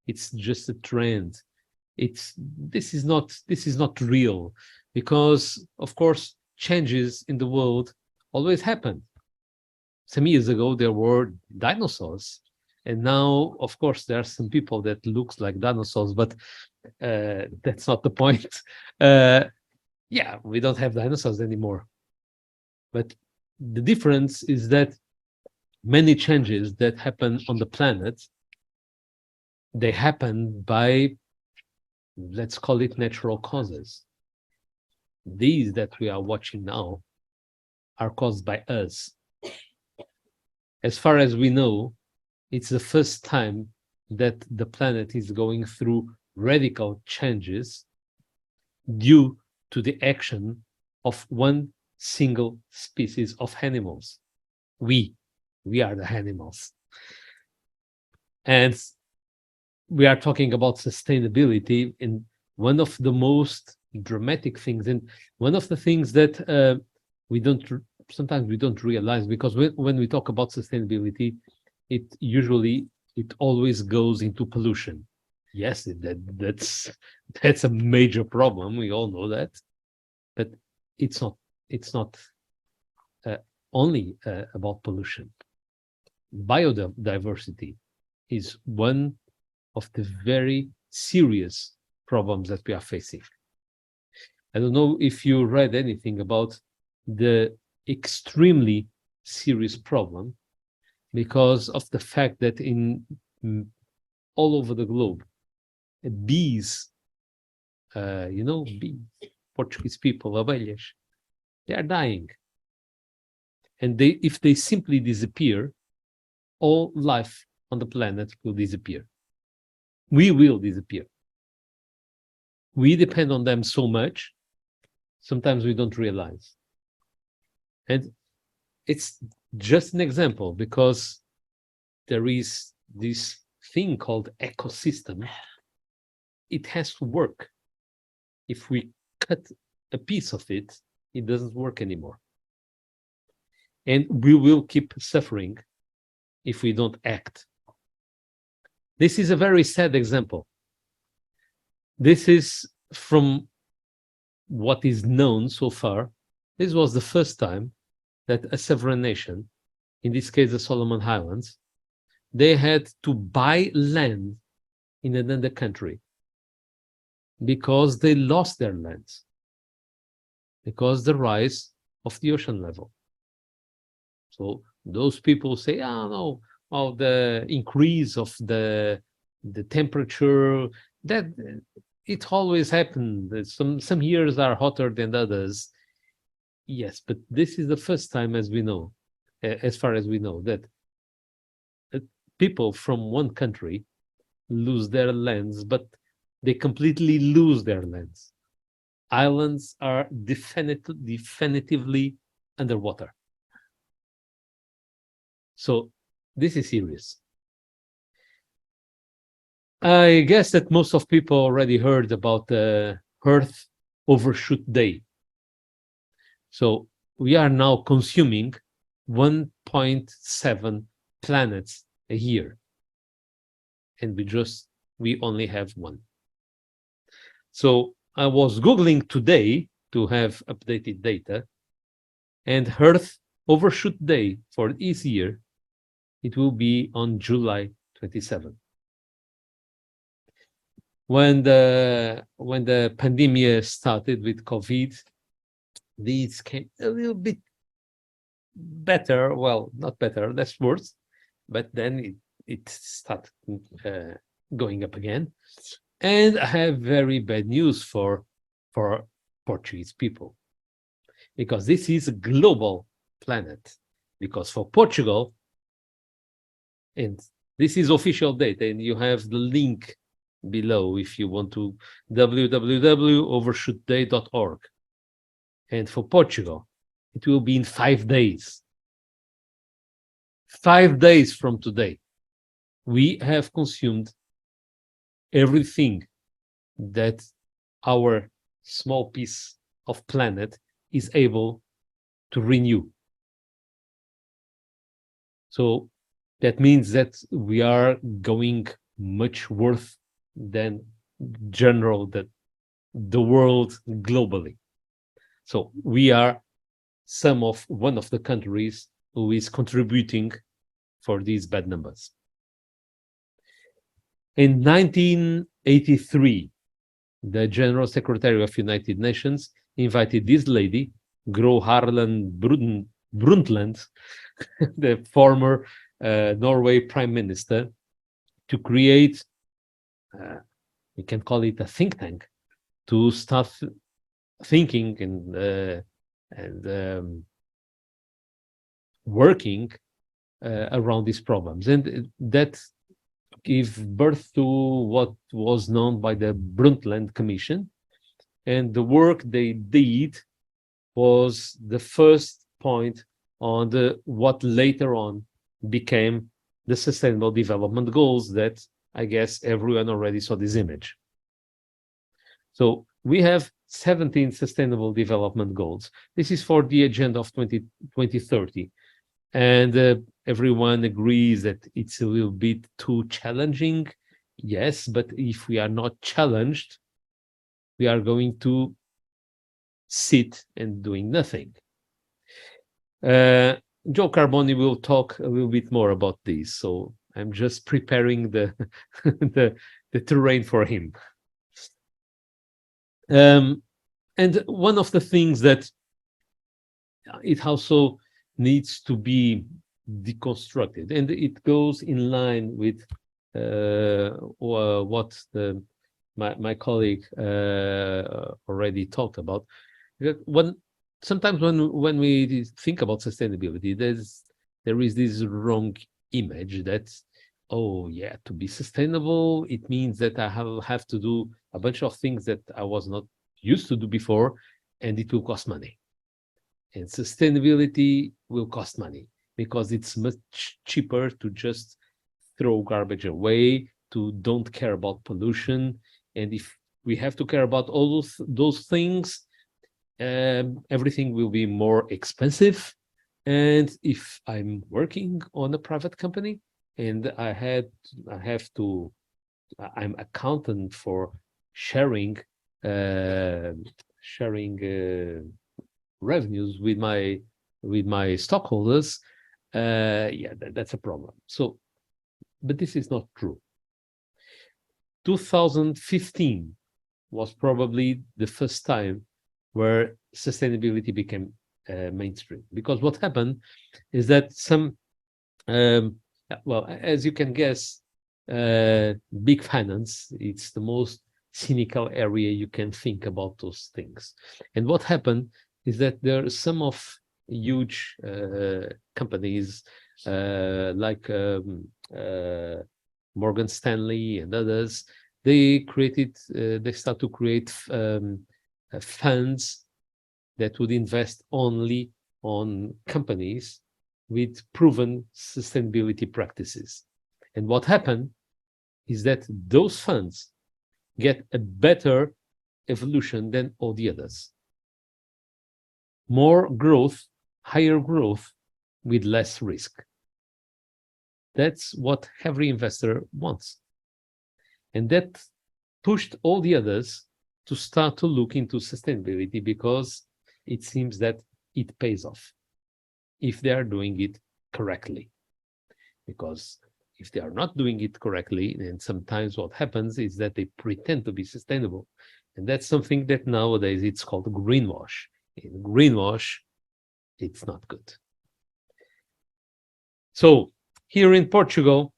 it's just a trend. This is not real, because of course changes in the world always happen. Some years ago there were dinosaurs, and now of course there are some people that looks like dinosaurs, but that's not the point. Yeah, we don't have dinosaurs anymore. But the difference is that many changes that happen on the planet, they happen by, let's call it, natural causes. These that we are watching now are caused by us. As far as we know, it's the first time that the planet is going through radical changes due to the action of one single species of animals. We are the animals. And we are talking about sustainability, and one of the most dramatic things, and one of the things that sometimes we don't realize, because when we talk about sustainability, it always goes into pollution. Yes, that's a major problem. We all know that, but it's not only about pollution. Biodiversity is one of the very serious problems that we are facing. I don't know if you read anything about the extremely serious problem, because of the fact that in all over the globe, bees, bees, Portuguese people, abelhas, they are dying. And if they simply disappear, all life on the planet will disappear. We will disappear. We depend on them so much, sometimes we don't realize. And it's just an example, because there is this thing called ecosystem. It has to work. If we cut a piece of it, it doesn't work anymore. And we will keep suffering if we don't act. This is a very sad example. This is from what is known so far. This was the first time that a sovereign nation, in this case the Solomon Islands, they had to buy land in another country because they lost their lands, because the rise of the ocean level. So those people say, no, the increase of the temperature, that it always happened. Some years are hotter than others. Yes, but this is the first time, as far as we know, that people from one country lose their lands, but they completely lose their lands. Islands are definitively underwater. So this is serious. I guess that most of people already heard about the Earth Overshoot Day. So we are now consuming 1.7 planets a year, and we only have one. So I was Googling today to have updated data, and Earth Overshoot Day for this year, it will be on July 27. When the pandemic started with COVID, these came a little bit better. Well, not better, that's worse. But then it started going up again. And I have very bad news for Portuguese people, because this is a global planet. Because for Portugal, and this is official data, and you have the link below if you want to, www.overshootday.org. And for Portugal, it will be in 5 days. 5 days from today, we have consumed everything that our small piece of planet is able to renew. So that means that we are going much worse than general the world globally. So we are one of the countries who is contributing for these bad numbers. In 1983, the General Secretary of United Nations invited this lady, Gro Harlem Brundtland, the former Norway Prime Minister, to create, we can call it a think tank, to start thinking and working around these problems. And that gave birth to what was known by the Brundtland Commission. And the work they did was the first point on what later on became the Sustainable Development Goals that I guess everyone already saw this image. So we have 17 Sustainable Development Goals. This is for the agenda of 2030. And everyone agrees that it's a little bit too challenging. Yes, but if we are not challenged, we are going to sit and doing nothing. Joe Carboni will talk a little bit more about this, so I'm just preparing the the terrain for him. And one of the things that it also needs to be deconstructed, and it goes in line with what my colleague already talked about. Sometimes when we think about sustainability, there is this wrong image that, oh yeah, to be sustainable, it means that I have to do a bunch of things that I was not used to do before, and it will cost money. And sustainability will cost money because it's much cheaper to just throw garbage away, to don't care about pollution. And if we have to care about all those things, everything will be more expensive. And if I'm working on a private company and I'm accountant for sharing revenues with my stockholders, that's a problem. So, but this is not true. 2015 was probably the first time where sustainability became mainstream, because what happened is that some, well, as you can guess, big finance, it's the most cynical area you can think about those things. And what happened is that there are some of huge companies like Morgan Stanley and others. They start to create funds that would invest only on companies with proven sustainability practices. And what happened is that those funds get a better evolution than all the others. More growth, higher growth with less risk. That's what every investor wants. And that pushed all the others to start to look into sustainability, because it seems that it pays off if they are doing it correctly. Because if they are not doing it correctly, then sometimes what happens is that they pretend to be sustainable. And that's something that nowadays it's called greenwash. In greenwash, it's not good. So here in Portugal,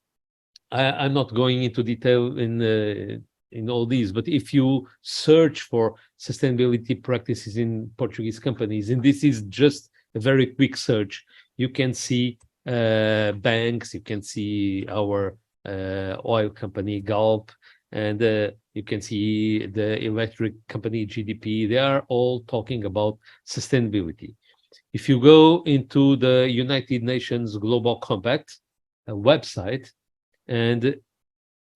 I'm not going into detail in all these, but if you search for sustainability practices in Portuguese companies, and this is just a very quick search, you can see banks, you can see our oil company Galp, and you can see the electric company GDP. They are all talking about sustainability. If you go into the United Nations Global Compact website, and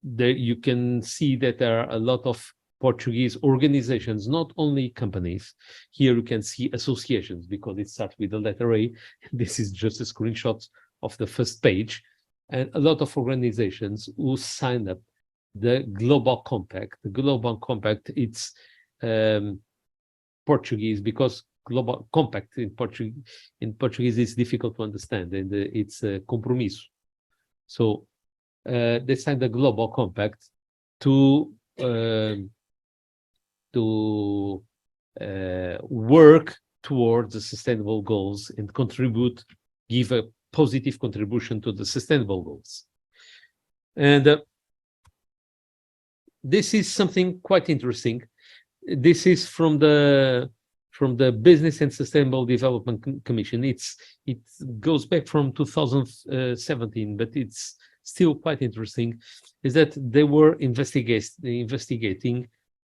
there you can see that there are a lot of Portuguese organizations, not only companies. Here you can see associations because it starts with the letter A. This is just a screenshot of the first page. And a lot of organizations who signed up the Global Compact. The Global Compact, it's Portuguese because Global Compact in Portuguese is difficult to understand, and it's compromisso. So they signed the Global Compact to work towards the sustainable goals and give a positive contribution to the sustainable goals. And this is something quite interesting. This is from the Business and Sustainable Development Commission. It goes back from 2017, but it's still quite interesting. Is that they were investigating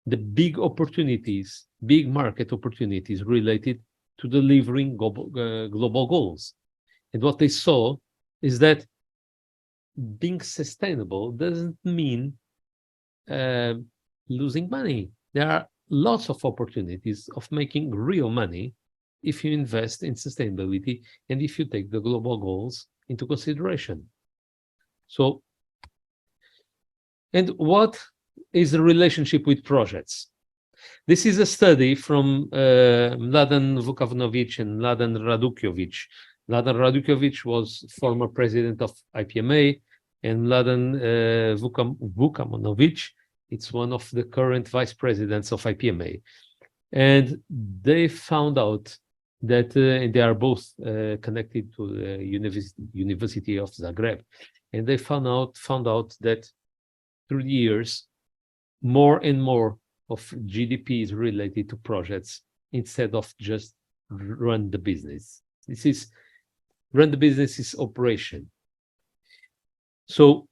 the big opportunities, big market opportunities related to delivering global goals. And what they saw is that being sustainable doesn't mean losing money. There are lots of opportunities of making real money if you invest in sustainability and if you take the global goals into consideration. So, and what is the relationship with projects? This is a study from Mladen Vukanovic and Mladen Radukovic. Mladen Radukovic was former president of IPMA, and Mladen Vukanovic, it's one of the current vice presidents of IPMA. And they found out that and they are both connected to the University of Zagreb. And they found out that through the years, more and more of GDP is related to projects instead of just run the business. Run the business is operation. So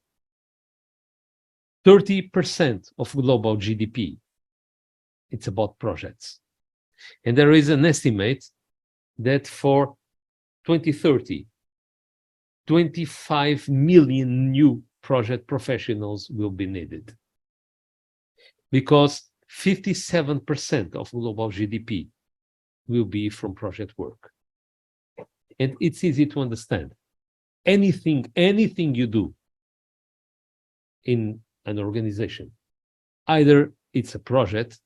30% of global GDP, it's about projects. And there is an estimate that for 2030, 25 million new project professionals will be needed. Because 57% of global GDP will be from project work. And it's easy to understand. Anything you do in an organization, either it's a project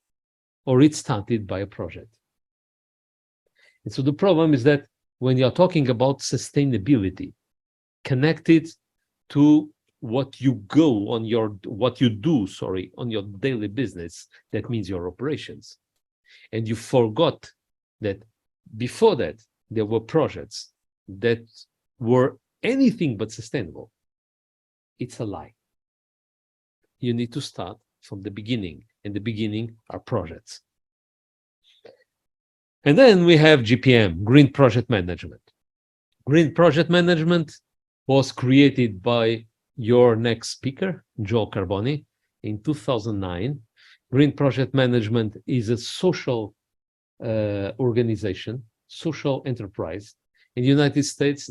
or it's started by a project. And so the problem is that when you're talking about sustainability, connected to what you do on your daily business, that means your operations. And you forgot that before that, there were projects that were anything but sustainable. It's a lie. You need to start from the beginning, and the beginning are projects. And then we have GPM, Green Project Management. Green Project Management was created by your next speaker, Joel Carboni, in 2009. Green Project Management is a social organization, social enterprise. In the United States,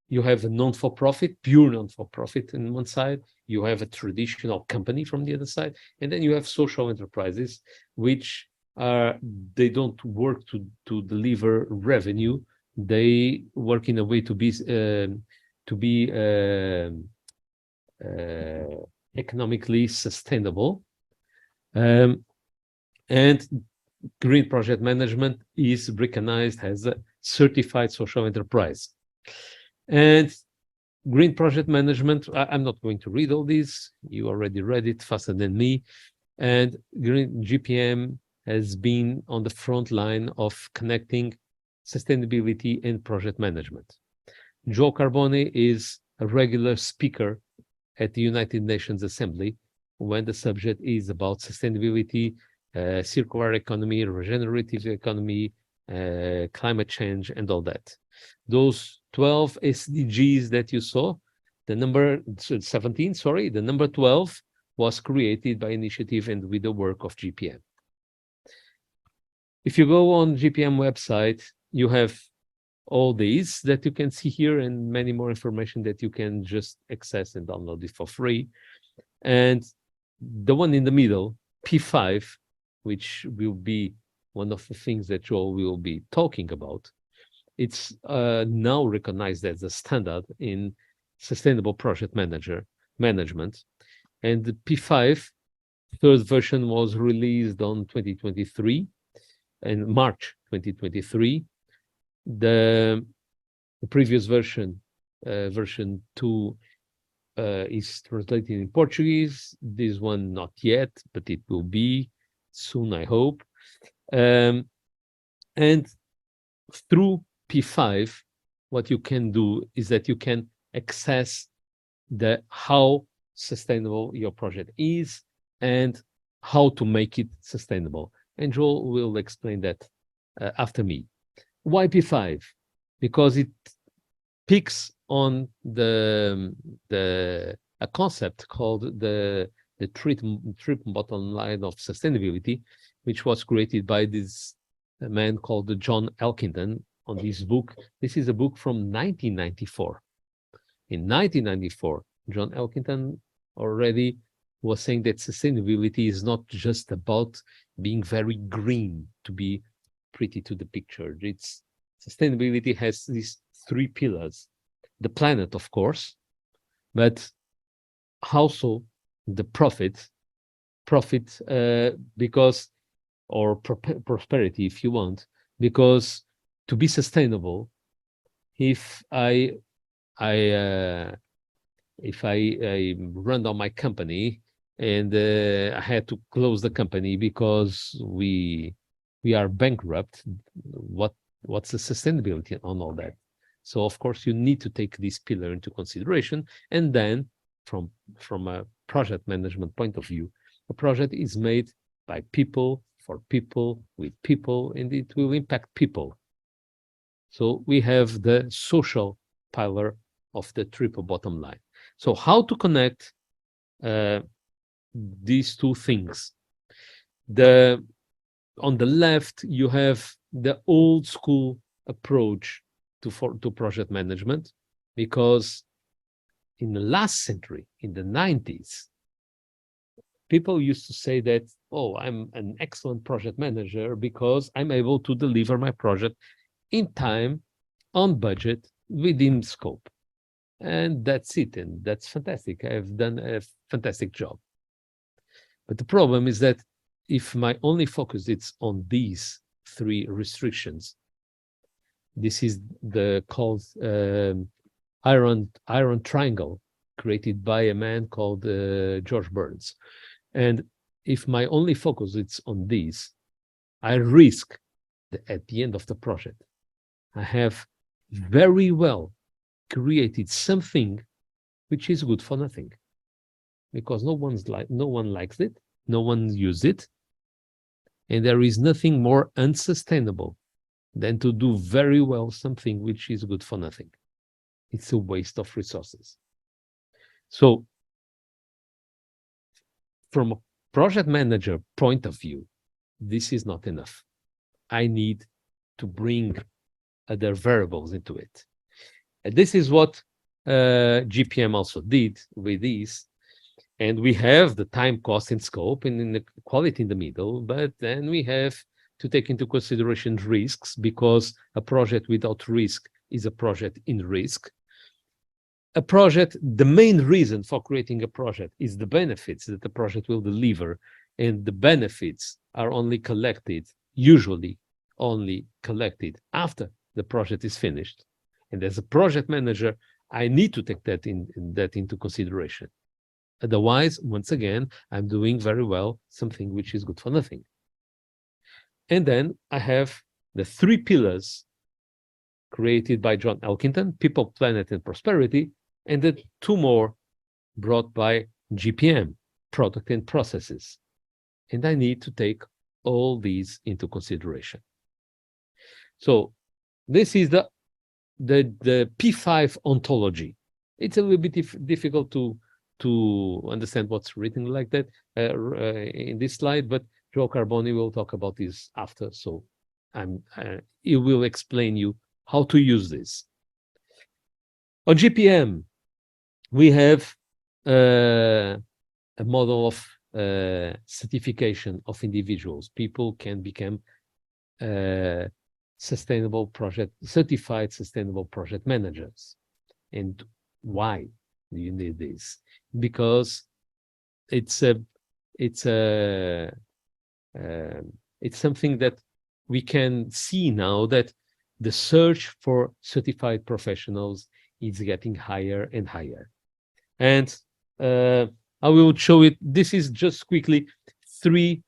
you have a non-for-profit, pure non-for-profit on one side, you have a traditional company from the other side, and then you have social enterprises, which they don't work to deliver revenue. They work in a way to be economically sustainable. And Green Project Management is recognized as a certified social enterprise. And Green Project Management, I'm not going to read all these. You already read it faster than me. And GPM has been on the front line of connecting sustainability and project management. Joe Carboni is a regular speaker at the United Nations Assembly when the subject is about sustainability, circular economy, regenerative economy, climate change, and all that. Those 12 SDGs that you saw, the number 17, sorry, the number 12 was created by initiative and with the work of GPM. If you go on GPM website, you have all these that you can see here and many more information that you can just access and download it for free. And the one in the middle, P5, which will be one of the things that Joel will be talking about, it's now recognized as a standard in sustainable project management. And the P5 third version was released on 2023, in March 2023. The previous version, version 2, is translated in Portuguese. This one not yet, but it will be soon, I hope. And through P5, what you can do is that you can access how sustainable your project is and how to make it sustainable. And Joel will explain that after me. Why P5? Because it picks on a concept called the triple bottom line of sustainability, which was created by this man called John Elkington on this book. This is a book from 1994. In 1994, John Elkington already was saying that sustainability is not just about being very green to be pretty to the picture. Sustainability has these 3 pillars: the planet, of course, but also the profit because, or prosperity, if you want, because to be sustainable, if I run down my company and I had to close the company because we are bankrupt, what's the sustainability on all that? So of course you need to take this pillar into consideration, and then from a project management point of view, a project is made by people, for people, with people, and it will impact people. So we have the social pillar of the triple bottom line. So how to connect these two things? On the left, you have the old school approach to project management, because in the last century, in the 90s, people used to say that, oh, I'm an excellent project manager because I'm able to deliver my project in time, on budget, within scope. And that's it. And that's fantastic. I've done a fantastic job. But the problem is that if my only focus is on these 3 restrictions, this is the called iron triangle, created by a man called George Burns. And if my only focus is on these, I risk that at the end of the project, I have very well created something which is good for nothing, because no one likes it, no one uses it, and there is nothing more unsustainable than to do very well something which is good for nothing. It's a waste of resources. So from a project manager point of view, this is not enough. I need to bring other variables into it. And this is what GPM also did with these. And we have the time, cost, and scope, and in the quality in the middle, but then we have to take into consideration risks, because a project without risk is a project in risk. A project, the main reason for creating a project is the benefits that the project will deliver, and the benefits are usually only collected after the project is finished. And as a project manager, I need to take that into consideration. Otherwise, once again, I'm doing very well something which is good for nothing. And then I have the 3 pillars created by John Elkington: people, planet, and prosperity, and the 2 more brought by GPM, product and processes. And I need to take all these into consideration. So this is the P5 ontology. It's a little bit difficult to understand what's written like that in this slide, but Joel Carboni will talk about this after. So he will explain you how to use this. On GPM, we have a model of certification of individuals. People can become certified sustainable project managers. And why do you need this? Because it's something that we can see now, that the search for certified professionals is getting higher and higher. And I will show it. This is just quickly 3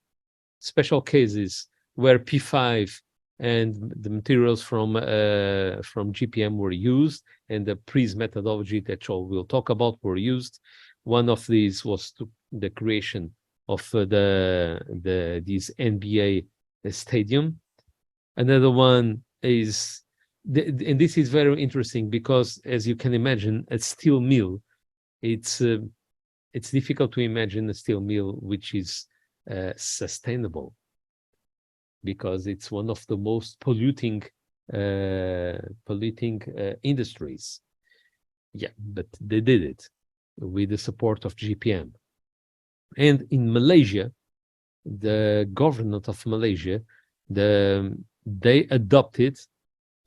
special cases where P5 and the materials from GPM were used, and the PRIS methodology that Joel will talk about were used. One of these was the creation of this NBA stadium. Another one is, and this is very interesting because, as you can imagine, a steel mill, it's difficult to imagine a steel mill which is sustainable, because it's one of the most polluting industries. Yeah, but they did it with the support of GPM. And in Malaysia, the government of Malaysia, they adopted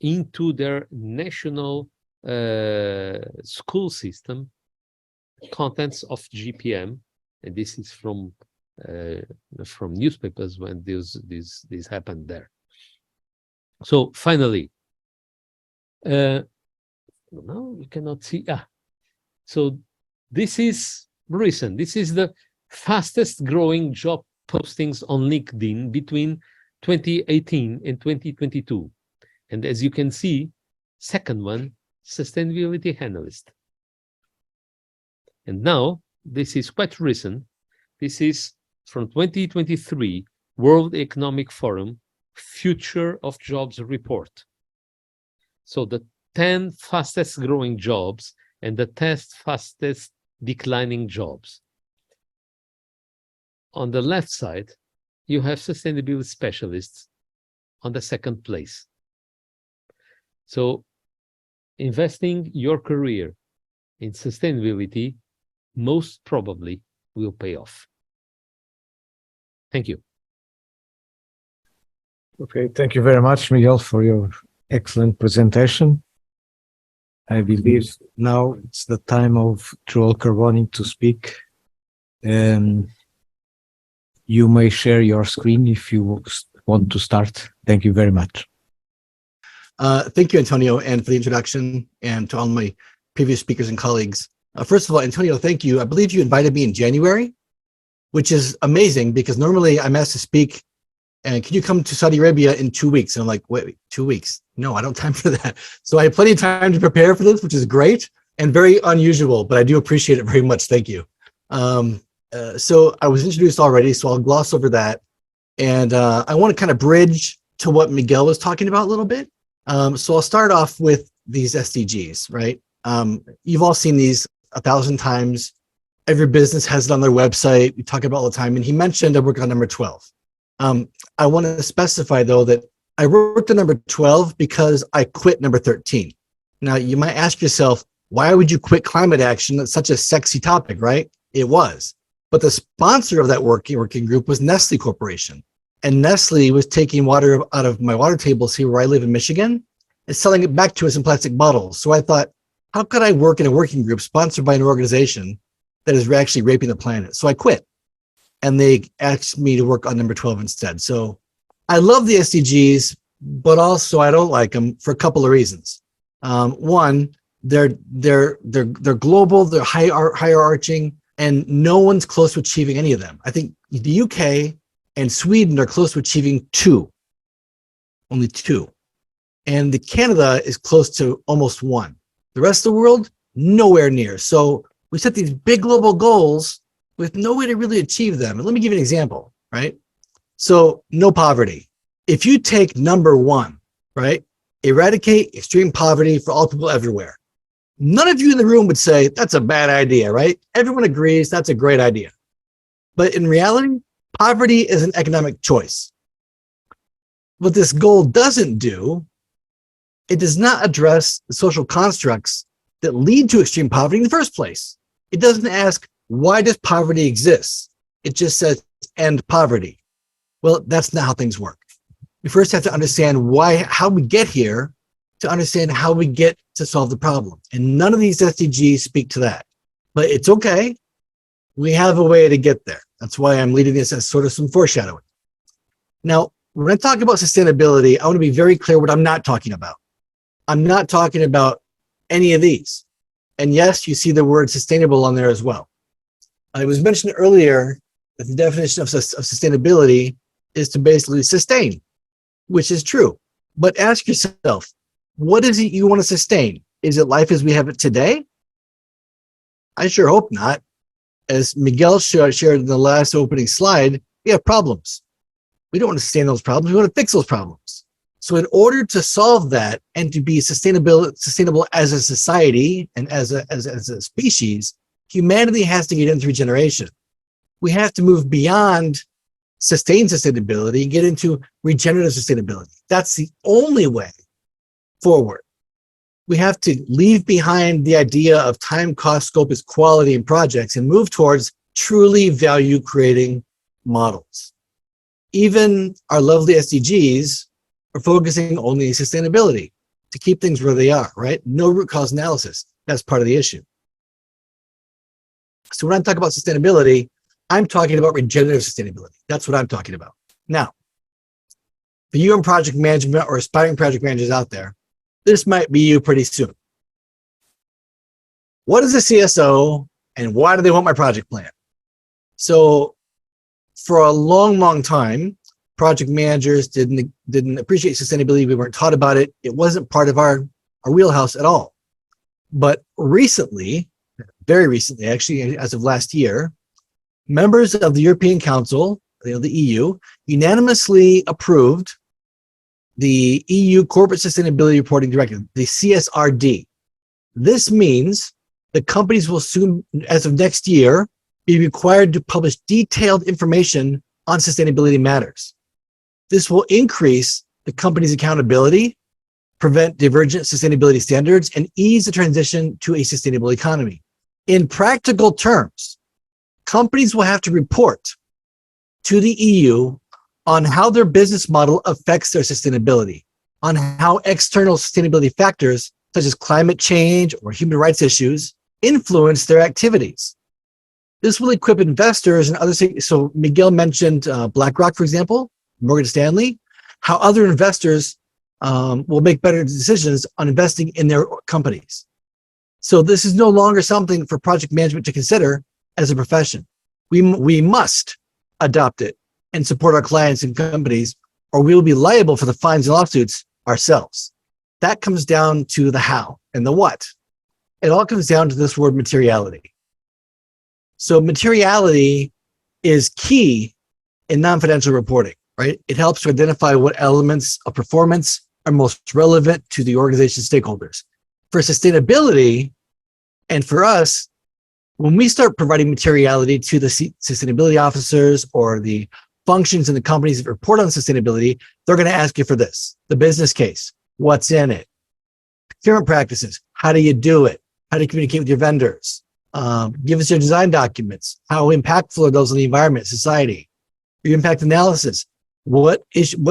into their national school system contents of GPM, and this is from newspapers when this happened there. So finally, now you cannot see. So this is recent. This is the fastest growing job postings on LinkedIn between 2018 and 2022. And as you can see, second one, sustainability analyst. And now this is quite recent. This is from 2023 World Economic Forum Future of Jobs report. So the 10 fastest growing jobs and the 10 fastest declining jobs. On the left side, you have sustainability specialists on the second place. So investing your career in sustainability most probably will pay off. Thank you. Okay, thank you very much, Miguel, for your excellent presentation. I believe now it's the time of Joel Carboni to speak. You may share your screen if you want to start. Thank you very much. Thank you, Antonio, and for the introduction, and to all my previous speakers and colleagues. First of all, Antonio, thank you. I believe you invited me in January, which is amazing because normally I'm asked to speak, and can you come to Saudi Arabia in 2 weeks? And I'm like, wait, 2 weeks? No, I don't have time for that. So I have plenty of time to prepare for this, which is great and very unusual, but I do appreciate it very much. Thank you. So I was introduced already, so I'll gloss over that. And I want to kind of bridge to what Miguel was talking about a little bit. So I'll start off with these SDGs, right? You've all seen these 1,000 times. Every business has it on their website. We talk about it all the time. And he mentioned I work on number 12. I want to specify, though, that I worked on number 12 because I quit number 13. Now, you might ask yourself, why would you quit climate action? That's such a sexy topic, right? It was. But the sponsor of that working group was Nestle Corporation. And Nestle was taking water out of my water tables here where I live in Michigan and selling it back to us in plastic bottles. So I thought, how could I work in a working group sponsored by an organization that is actually raping the planet? So I quit. And they asked me to work on number 12 instead. So I love the SDGs, but also I don't like them for a couple of reasons. One, they're global, they're hierarching, and no one's close to achieving any of them. I think the UK and Sweden are close to achieving 2, only 2. And the Canada is close to almost 1. The rest of the world, nowhere near. So we set these big global goals with no way to really achieve them. And let me give you an example, right? So no poverty. If you take number 1 right? Eradicate extreme poverty for all people everywhere. None of you in the room would say that's a bad idea, right? Everyone agrees that's a great idea. But in reality, poverty is an economic choice. What this goal doesn't do, it does not address the social constructs that lead to extreme poverty in the first place. It doesn't ask, why does poverty exist? It just says, end poverty. Well, that's not how things work. We first have to understand how we get here to understand how we get to solve the problem. And none of these SDGs speak to that. But it's okay. We have a way to get there. That's why I'm leading this as sort of some foreshadowing. Now, when I talk about sustainability, I want to be very clear what I'm not talking about. I'm not talking about any of these. And yes, you see the word sustainable on there as well. It was mentioned earlier that the definition of sustainability is to basically sustain, which is true. But ask yourself, what is it you want to sustain? Is it life as we have it today? I sure hope not. As Miguel shared in the last opening slide, we have problems. We don't want to sustain those problems. We want to fix those problems. So in order to solve that and to be sustainable as a society and as a species, humanity has to get into regeneration. We have to move beyond sustained sustainability and get into regenerative sustainability. That's the only way forward. We have to leave behind the idea of time, cost, scope as quality in projects and move towards truly value creating models. Even our lovely SDGs are focusing only on sustainability to keep things where they are, right? No root cause analysis. That's part of the issue. So when I talk about sustainability, I'm talking about regenerative sustainability. That's what I'm talking about. Now, for you in project management or aspiring project managers out there, this might be you pretty soon. What is a CSO and why do they want my project plan? So for a long, long time, project managers didn't appreciate sustainability. We weren't taught about it. It wasn't part of our wheelhouse at all. But recently, very recently, actually, as of last year, members of the European Council, the EU, unanimously approved the EU Corporate Sustainability Reporting Directive, the CSRD. This means that companies will soon, as of next year, be required to publish detailed information on sustainability matters. This will increase the company's accountability, prevent divergent sustainability standards, and ease the transition to a sustainable economy. In practical terms, companies will have to report to the EU on how their business model affects their sustainability, on how external sustainability factors, such as climate change or human rights issues, influence their activities. This will equip investors and others. So Miguel mentioned BlackRock, for example, Morgan Stanley, how other investors will make better decisions on investing in their companies. So this is no longer something for project management to consider as a profession. We must adopt it and support our clients and companies, or we will be liable for the fines and lawsuits ourselves. That comes down to the how and the what. It all comes down to this word materiality. So materiality is key in non-financial reporting, right? It helps to identify what elements of performance are most relevant to the organization's stakeholders. For sustainability, and for us, when we start providing materiality to the sustainability officers or the functions in the companies that report on sustainability, they're going to ask you for this: the business case, what's in it, procurement practices, how do you do it, how do you communicate with your vendors, give us your design documents, how impactful are those on the environment, society, your impact analysis, what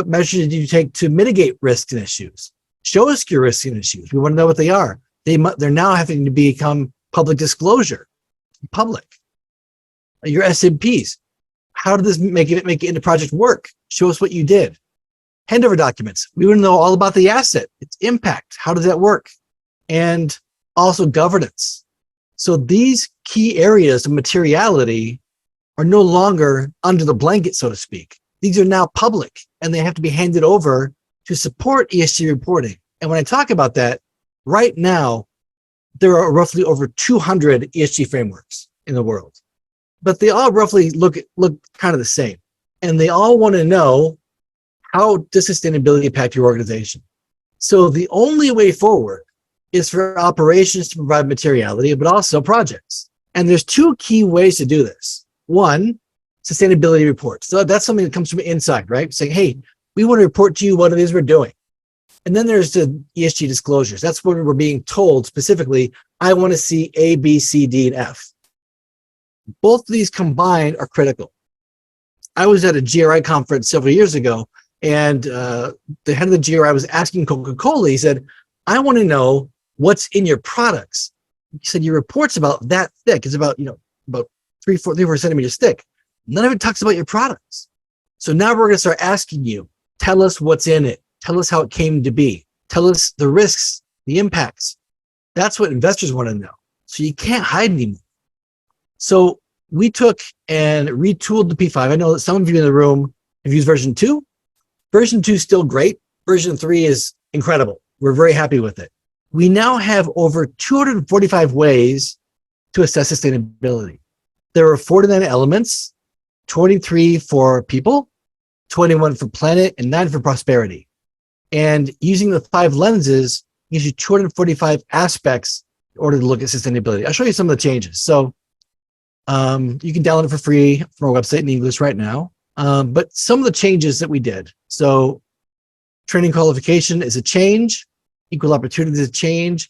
measures did you take to mitigate risks and issues, show us your risks and issues, we want to know what they are. They're now having to become public disclosure, public. Your SMPs, how did this make it into project work? Show us what you did. Handover documents, we want to know all about the asset, its impact, how does that work? And also governance. So these key areas of materiality are no longer under the blanket, so to speak. These are now public and they have to be handed over to support ESG reporting. And when I talk about that, right now, there are roughly over 200 ESG frameworks in the world, but they all roughly look kind of the same. And they all want to know, how does sustainability impact your organization? So the only way forward is for operations to provide materiality, but also projects. And there's two key ways to do this. One, sustainability reports. So that's something that comes from inside, right? Saying, hey, we want to report to you what it is we're doing. And then there's the ESG disclosures. That's when we're being told specifically, I want to see A, B, C, D, and F. Both of these combined are critical. I was at a GRI conference several years ago, and the head of the GRI was asking Coca-Cola, he said, I want to know what's in your products. He said, your report's about that thick. It's about, about 3-4 centimeters thick. None of it talks about your products. So now we're going to start asking you, tell us what's in it. Tell us how it came to be. Tell us the risks, the impacts. That's what investors want to know. So you can't hide anymore. So we took and retooled the P5. I know that some of you in the room have used version 2. Version 2 is still great. Version 3 is incredible. We're very happy with it. We now have over 245 ways to assess sustainability. There are 49 elements, 23 for people, 21 for planet, and 9 for prosperity. And using the 5 lenses gives you 245 aspects in order to look at sustainability. I'll show you some of the changes. So you can download it for free from our website in English right now. But some of the changes that we did. So training qualification is a change. Equal opportunity is a change.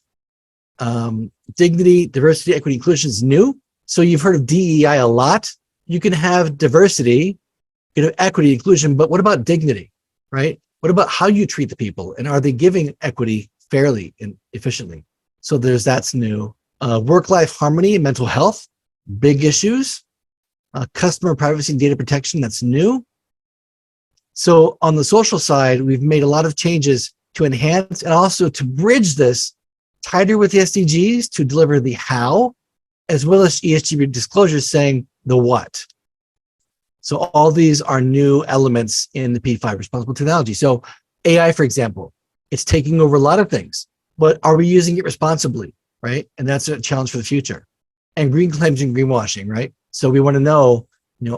Dignity, diversity, equity, inclusion is new. So you've heard of DEI a lot. You can have diversity, you can have equity, inclusion, but what about dignity, right? What about how you treat the people? And are they giving equity fairly and efficiently? So that's new. Work-life harmony and mental health, big issues. Customer privacy and data protection, that's new. So on the social side, we've made a lot of changes to enhance and also to bridge this tighter with the SDGs to deliver the how, as well as ESG disclosures saying the what. So all these are new elements in the P5 responsible technology. So AI, for example, it's taking over a lot of things, but are we using it responsibly, right? And that's a challenge for the future. And green claims and greenwashing, right? So we want to know,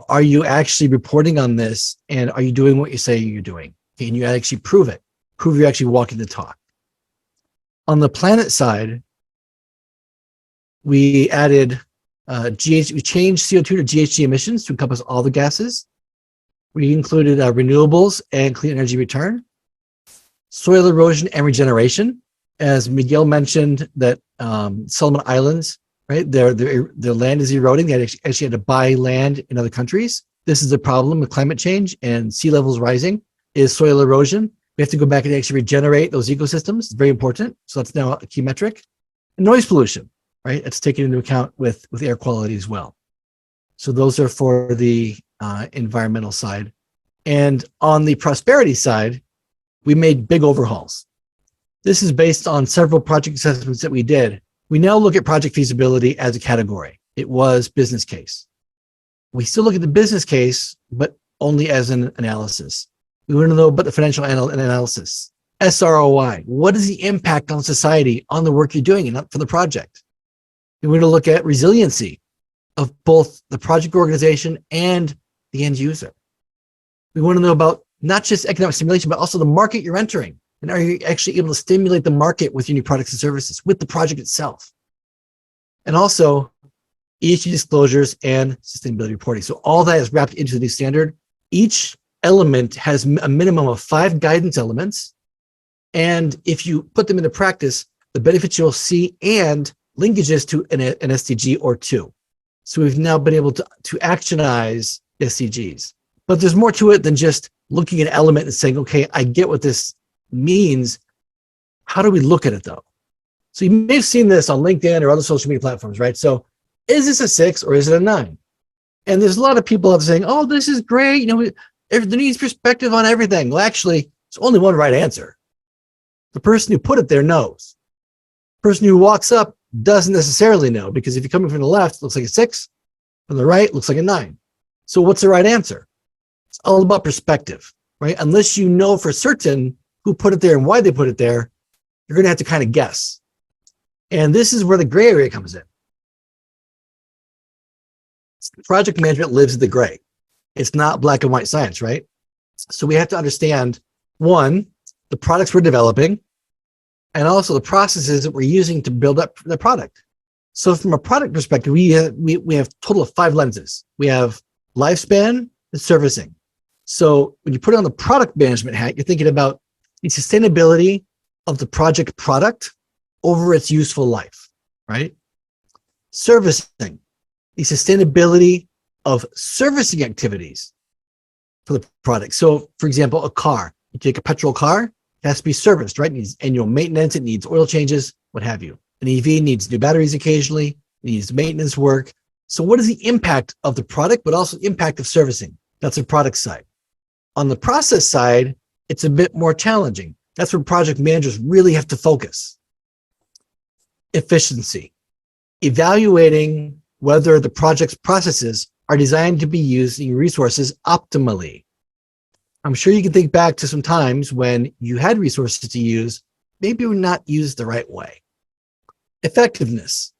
are you actually reporting on this, and are you doing what you say you're doing? Can you actually prove it? Prove you're actually walking the talk. On the planet side, we added we changed CO2 to GHG emissions to encompass all the gases. We included renewables and clean energy return, soil erosion and regeneration. As Miguel mentioned, that Solomon Islands, right, their land is eroding. They actually had to buy land in other countries. This is a problem with climate change and sea levels rising, is soil erosion. We have to go back and actually regenerate those ecosystems. It's very important. So that's now a key metric. And noise pollution, right? It's taken into account with air quality as well. So those are for the environmental side. And on the prosperity side, we made big overhauls. This is based on several project assessments that we did. We now look at project feasibility as a category. It was business case. We still look at the business case, but only as an analysis. We want to know about the financial analysis. SROI, what is the impact on society on the work you're doing and for the project? We want to look at resiliency of both the project organization and the end user. We want to know about not just economic stimulation, but also the market you're entering. And are you actually able to stimulate the market with your new products and services, with the project itself? And also ESG disclosures and sustainability reporting. So all that is wrapped into the new standard. Each element has a minimum of 5 guidance elements. And if you put them into practice, the benefits you'll see and linkages to an SDG or 2. So we've now been able to actionize SDGs. But there's more to it than just looking at an element and saying, okay, I get what this means. How do we look at it though? So you may have seen this on LinkedIn or other social media platforms, right? So is this a 6 or is it a 9? And there's a lot of people out there saying, oh, this is great. There needs perspective on everything. Well, actually, there's only one right answer. The person who put it there knows. The person who walks up doesn't necessarily know, because if you're coming from the left, it looks like a 6. From the right, it looks like a 9. So what's the right answer? It's all about perspective, right? Unless you know for certain who put it there and why they put it there, you're going to have to kind of guess. And this is where the gray area comes in. Project management lives in the gray. It's not black and white science, right? So we have to understand, one, the products we're developing, and also the processes that we're using to build up the product. So from a product perspective, we have a total of 5 lenses. We have lifespan and servicing. So when you put on the product management hat, you're thinking about the sustainability of the project product over its useful life, right? Servicing, the sustainability of servicing activities for the product. So for example, a car, you take a petrol car, it has to be serviced, right? It needs annual maintenance, it needs oil changes, what have you. An EV needs new batteries occasionally, it needs maintenance work. So what is the impact of the product, but also the impact of servicing? That's the product side. On the process side, it's a bit more challenging. That's where project managers really have to focus. Efficiency, evaluating whether the project's processes are designed to be using resources optimally. I'm sure you can think back to some times when you had resources to use, maybe were not used the right way. Effectiveness,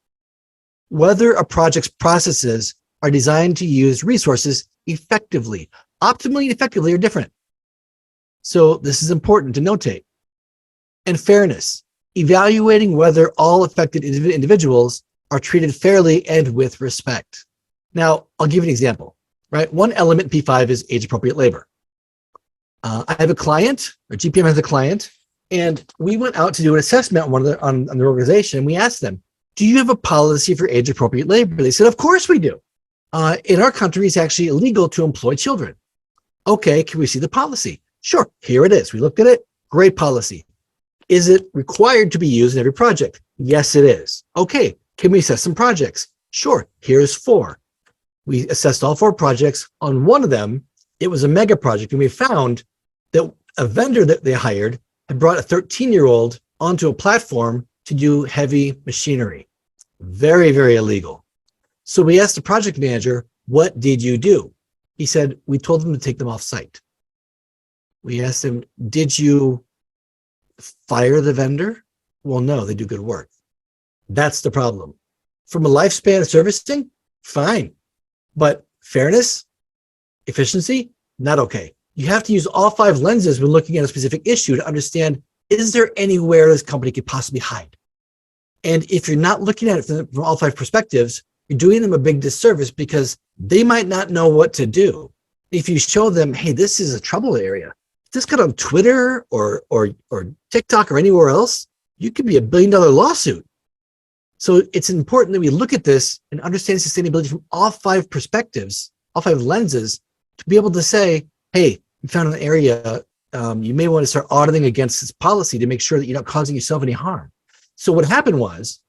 whether a project's processes are designed to use resources effectively. Optimally and effectively are different. So this is important to notate. And fairness, evaluating whether all affected individuals are treated fairly and with respect. Now, I'll give you an example, right? One element in P5 is age-appropriate labor. I have a client, or GPM has a client, and we went out to do an assessment on their organization, and we asked them, do you have a policy for age-appropriate labor? They said, of course we do. In our country, it's actually illegal to employ children. Okay, can we see the policy? Sure, here it is. We looked at it, great policy. Is it required to be used in every project? Yes, it is. Okay, can we assess some projects? Sure, here's 4. We assessed all 4 projects. On one of them, it was a mega project, and we found that a vendor that they hired had brought a 13-year-old onto a platform to do heavy machinery. Very, very illegal. So we asked the project manager, what did you do? He said, we told them to take them off site. We asked him, did you fire the vendor? Well, no, they do good work. That's the problem. From a lifespan of servicing, fine. But fairness, efficiency, not okay. You have to use all 5 lenses when looking at a specific issue to understand, is there anywhere this company could possibly hide? And if you're not looking at it from all 5 perspectives, you're doing them a big disservice because they might not know what to do. If you show them, hey, this is a trouble area, if this got on Twitter or TikTok or anywhere else, you could be $1 billion lawsuit. So it's important that we look at this and understand sustainability from all 5 perspectives, all 5 lenses, to be able to say, hey, you found an area, you may want to start auditing against this policy to make sure that you're not causing yourself any harm. So what happened was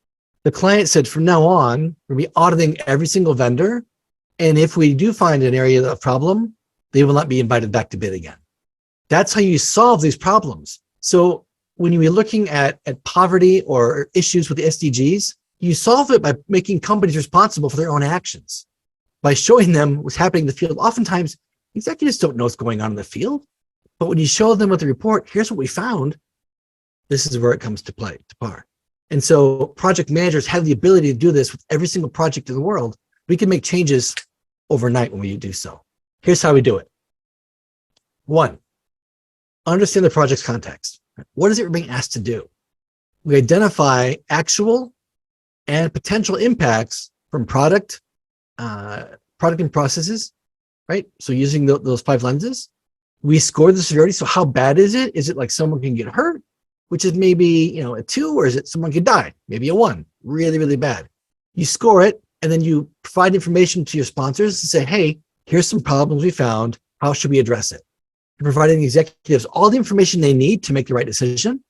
the client said, from now on, we'll be auditing every single vendor. And if we do find an area of problem, they will not be invited back to bid again. That's how you solve these problems. So when you're looking at poverty or issues with the SDGs, you solve it by making companies responsible for their own actions. By showing them what's happening in the field. Oftentimes, executives don't know what's going on in the field. But when you show them with the report, here's what we found, this is where it comes to play, to par. And so project managers have the ability to do this with every single project in the world. We can make changes overnight when we do so. Here's how we do it. 1, understand the project's context. What is it we're being asked to do? We identify actual and potential impacts from product and processes, right? So using those 5 lenses, we score the severity. So how bad is it? Is it like someone can get hurt, which is maybe, a 2, or is it someone could die? Maybe a 1, really, really bad. You score it, and then you provide information to your sponsors to say, hey, here's some problems we found. How should we address it? You're providing the executives all the information they need to make the right decision,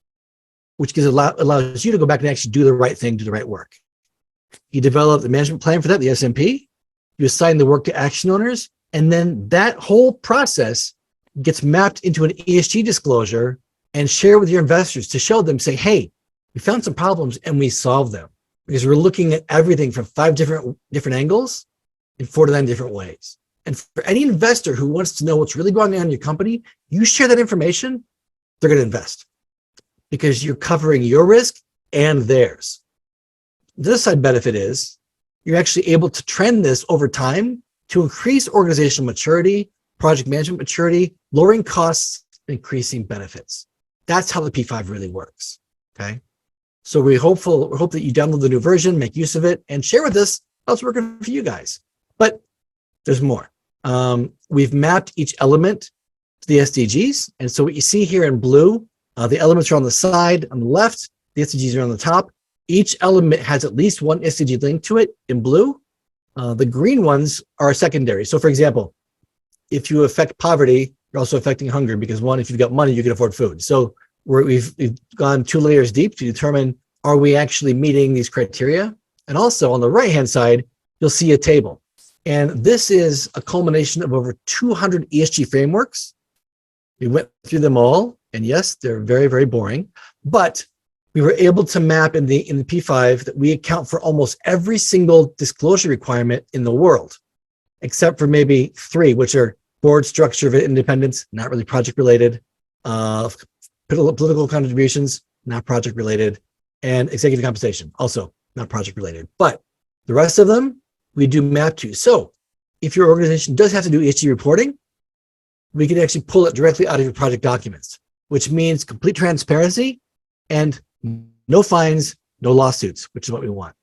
which allows you to go back and actually do the right thing, do the right work. You develop the management plan for that, the SMP. You assign the work to action owners, and then that whole process gets mapped into an ESG disclosure and share with your investors to show them, say, hey, we found some problems and we solved them, because we're looking at everything from 5 different angles in 4 to 9 different ways. And for any investor who wants to know what's really going on in your company, you share that information, they're going to invest because you're covering your risk and theirs. The side benefit is you're actually able to trend this over time to increase organizational maturity, project management maturity, lowering costs, increasing benefits. That's how the P5 really works. Okay. So we hope that you download the new version, make use of it, and share with us how it's working for you guys. But there's more. We've mapped each element to the SDGs. And so what you see here in blue, the elements are on the side, on the left, the SDGs are on the top. Each element has at least one SDG linked to it in blue. The green ones are secondary. So for example, if you affect poverty, you're also affecting hunger because one, if you've got money, you can afford food. So we've gone 2 layers deep to determine, are we actually meeting these criteria? And also on the right-hand side, you'll see a table. And this is a culmination of over 200 ESG frameworks. We went through them all, and yes, they're very, very boring, but we were able to map in the P5 that we account for almost every single disclosure requirement in the world, except for maybe 3, which are board structure of independence, not really project related, political contributions, not project related, and executive compensation, also not project related. But the rest of them, we do map to. So if your organization does have to do ESG reporting, we can actually pull it directly out of your project documents, which means complete transparency and no fines, no lawsuits, which is what we want.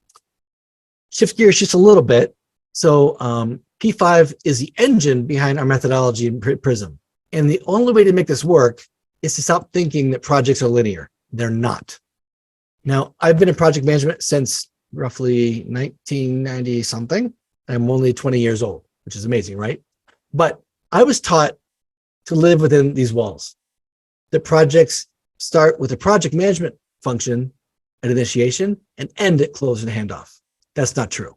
Shift gears just a little bit. So P5 is the engine behind our methodology in PRISM. And the only way to make this work is to stop thinking that projects are linear. They're not. Now, I've been in project management since roughly 1990 something. I'm only 20 years old, which is amazing, right? But I was taught to live within these walls. The projects start with a project management function at initiation and end at close and handoff. That's not true.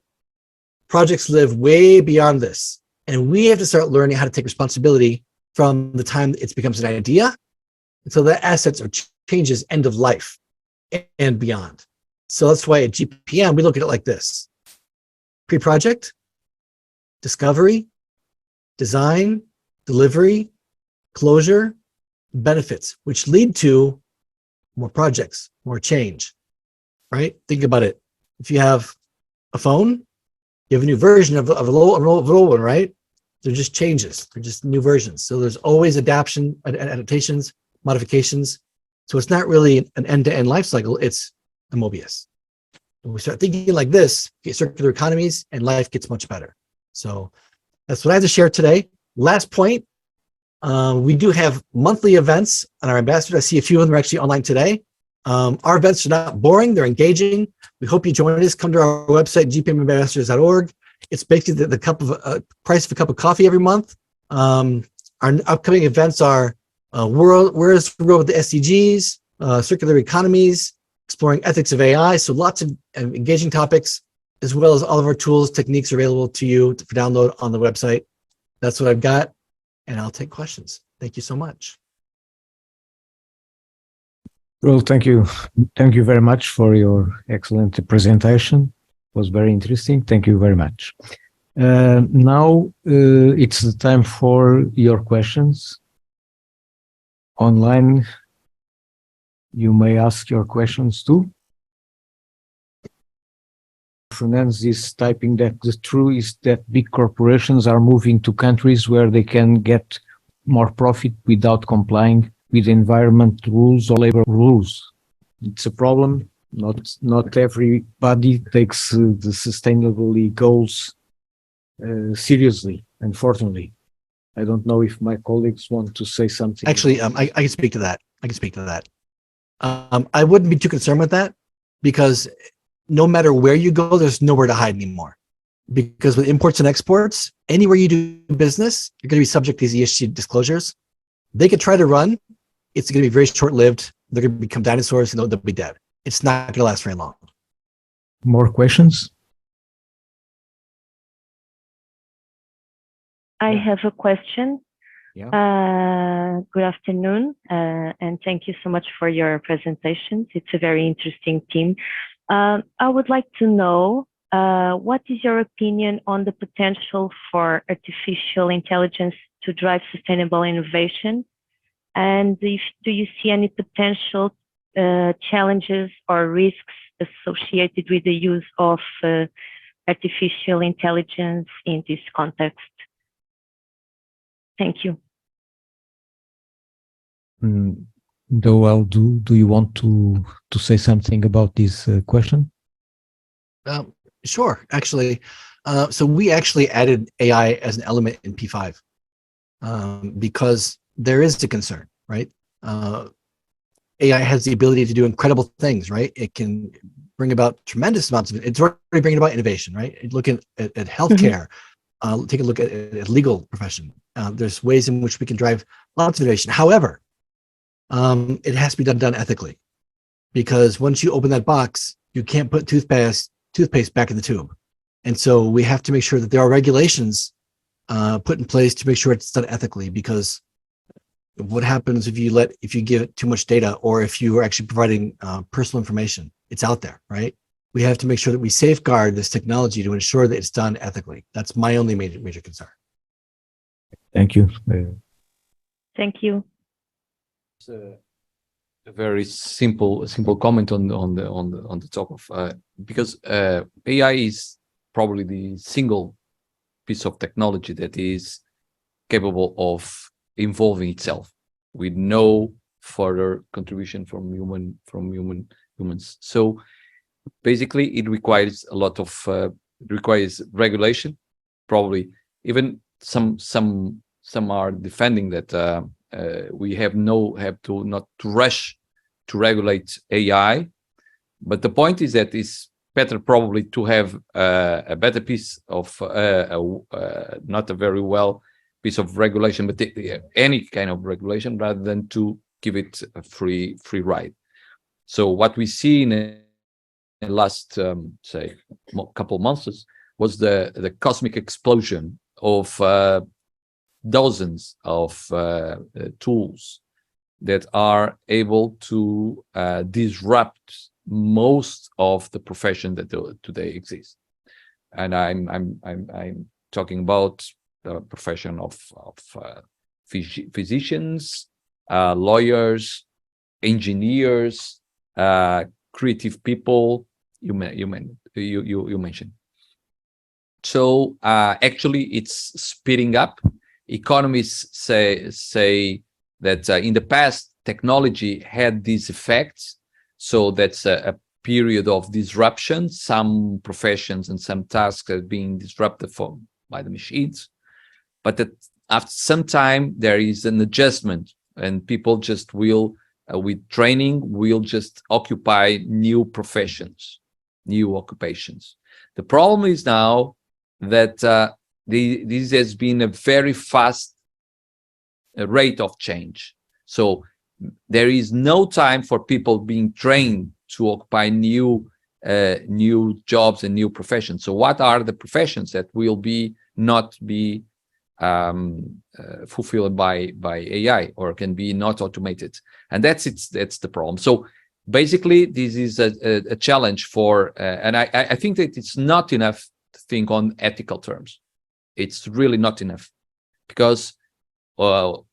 Projects live way beyond this. And we have to start learning how to take responsibility from the time it becomes an idea until the assets or changes end of life and beyond. So that's why at GPM, we look at it like this: pre-project, discovery, design, delivery, closure, benefits, which lead to more projects, more change, right? Think about it. If you have a phone, you have a new version of an old one, right? They're just changes. They're just new versions. So there's always adaptations, modifications. So it's not really an end-to-end life cycle. It's a Mobius. When we start thinking like this, get circular economies and life gets much better. So that's what I have to share today. Last point, we do have monthly events on our ambassadors. I see a few of them are actually online today. Our events are not boring. They're engaging. We hope you join us. Come to our website, gpmambassadors.org. It's basically the price of a cup of coffee every month. Our upcoming events are where is the road with the SDGs, circular economies, exploring ethics of AI. So lots of engaging topics, as well as all of our tools, techniques are available to you for download on the website. That's what I've got, and I'll take questions. Thank you so much. Well, thank you. Thank you very much for your excellent presentation. It was very interesting. Thank you very much. Now it's the time for your questions. Online, you may ask your questions too. Fernandez is typing that the truth is that big corporations are moving to countries where they can get more profit without complying with environment rules or labor rules. It's a problem. Not everybody takes the sustainability goals seriously, unfortunately. I don't know if my colleagues want to say something. Actually, I can speak to that. I wouldn't be too concerned with that because no matter where you go, there's nowhere to hide anymore. Because with imports and exports, anywhere you do business, you're going to be subject to these ESG disclosures. They could try to run. It's going to be very short-lived. They're going to become dinosaurs and they'll be dead. It's not going to last very long. More questions? I have a question. Yeah. Good afternoon, and thank you so much for your presentations. It's a very interesting team. I would like to know what is your opinion on the potential for artificial intelligence to drive sustainable innovation? And do you see any potential challenges or risks associated with the use of artificial intelligence in this context? Thank you. Doel, do you want to say something about this question? Sure, actually. So we actually added AI as an element in P5 because there is a concern, right? AI has the ability to do incredible things, right? It can bring about tremendous amounts of, it's already bringing about innovation, right? Look at healthcare, take a look at legal profession. There's ways in which we can drive lots of innovation. However, it has to be done ethically, because once you open that box, you can't put toothpaste back in the tube. And so we have to make sure that there are regulations put in place to make sure it's done ethically, because what happens if you give it too much data, or if you are actually providing personal information? It's out there, right? We have to make sure that we safeguard this technology to ensure that it's done ethically. That's my only major concern. Thank you. Thank you. It's a very simple comment on the top of because AI is probably the single piece of technology that is capable of involving itself with no further contribution from humans. So basically, it requires a lot of requires regulation. Probably even some are defending that we have not to rush to regulate AI. But the point is that it's better probably to have a better piece of not a very well piece of regulation, but any kind of regulation, rather than to give it a free ride. So what we see in the last say couple of months was the cosmic explosion of dozens of tools that are able to disrupt most of the profession that today exist. And I'm talking about the profession of physicians, lawyers, engineers, creative people. You mentioned. So actually, it's speeding up. Economists say that in the past, technology had these effects. So that's a period of disruption. Some professions and some tasks are being disrupted by the machines. But after some time, there is an adjustment, and people just will, with training, will just occupy new professions, new occupations. The problem is now that this has been a very fast rate of change. So there is no time for people being trained to occupy new jobs and new professions. So what are the professions that will not be fulfilled by AI, or can be not automated? And that's the problem. So basically, this is a challenge for, and I think that it's not enough to think on ethical terms. It's really not enough, because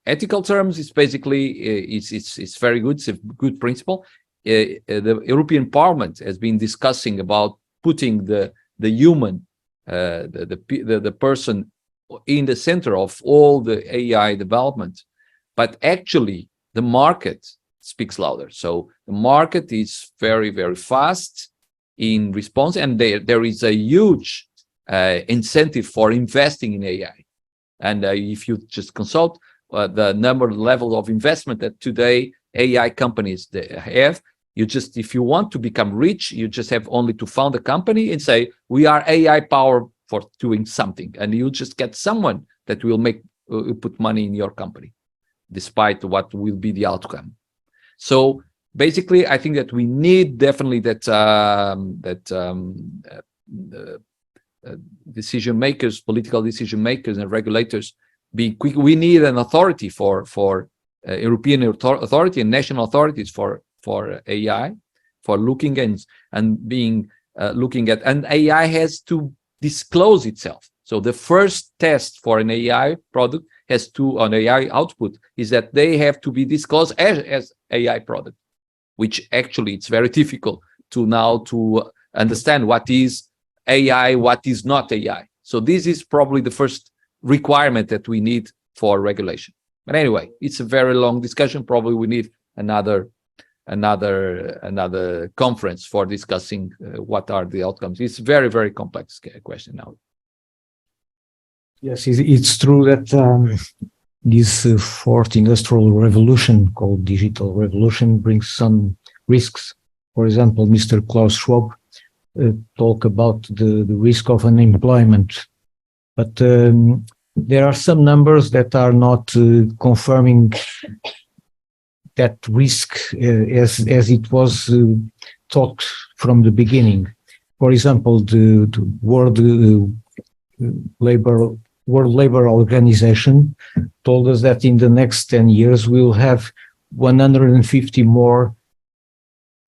ethical terms is basically it's very good. It's a good principle. The European Parliament has been discussing about putting the human, the person, in the center of all the AI development. But actually, the market speaks louder. So the market is very, very fast in response, and there is a huge incentive for investing in AI. And if you just consult the level of investment that today AI companies have, if you want to become rich, you just have only to found a company and say, we are AI powered for doing something. And you just get someone that will put money in your company, despite what will be the outcome. So basically, I think that we need definitely decision makers, political decision makers, and regulators be quick. We need an authority for European authority and national authorities for AI, for looking and being looking at, and AI has to disclose itself. So the first test for an AI product an AI output is that they have to be disclosed as AI product, which actually it's very difficult to understand what is AI, what is not AI. So this is probably the first requirement that we need for regulation. But anyway, it's a very long discussion. Probably we need another conference for discussing what are the outcomes. It's very, very complex question now. Yes, it's true that this fourth industrial revolution called digital revolution brings some risks. For example, Mr. Klaus Schwab talk about the risk of unemployment, but there are some numbers that are not confirming that risk as it was thought from the beginning. For example, the World Labor Organization told us that in the next 10 years we'll have 150 more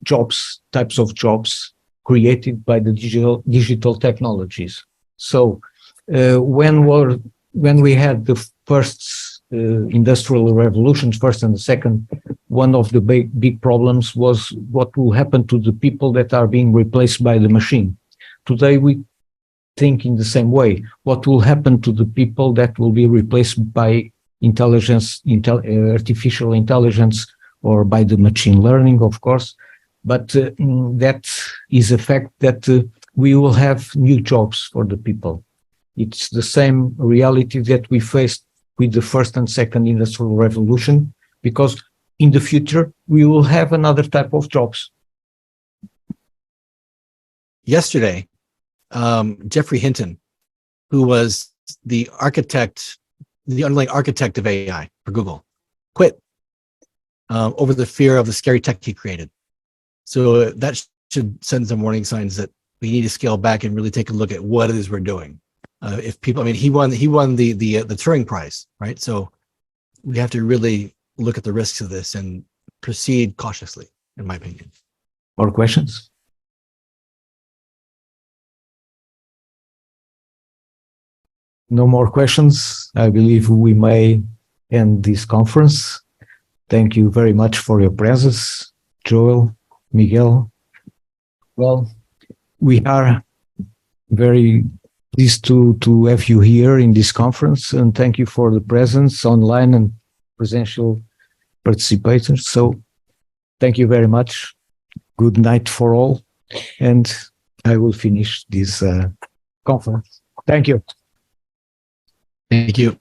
types of jobs created by the digital technologies. So when we had the first industrial revolutions, first and the second, one of the big problems was what will happen to the people that are being replaced by the machine. Today we think in the same way. What will happen to the people that will be replaced by artificial intelligence, or by the machine learning, of course. But that is a fact that we will have new jobs for the people. It's the same reality that we faced with the first and second industrial revolution, because in the future we will have another type of jobs. Yesterday, Geoffrey Hinton, who was the underlying architect of AI for Google, quit over the fear of the scary tech he created. So that should send some warning signs that we need to scale back and really take a look at what it is we're doing. If people, I mean, he won the Turing Prize, right? So we have to really look at the risks of this and proceed cautiously, in my opinion. More questions? No more questions. I believe we may end this conference. Thank you very much for your presence, Joel, Miguel. Well, we are very pleased to have you here in this conference, and thank you for the presence online and presential participators. So thank you very much. Good night for all. And I will finish this conference. Thank you. Thank you.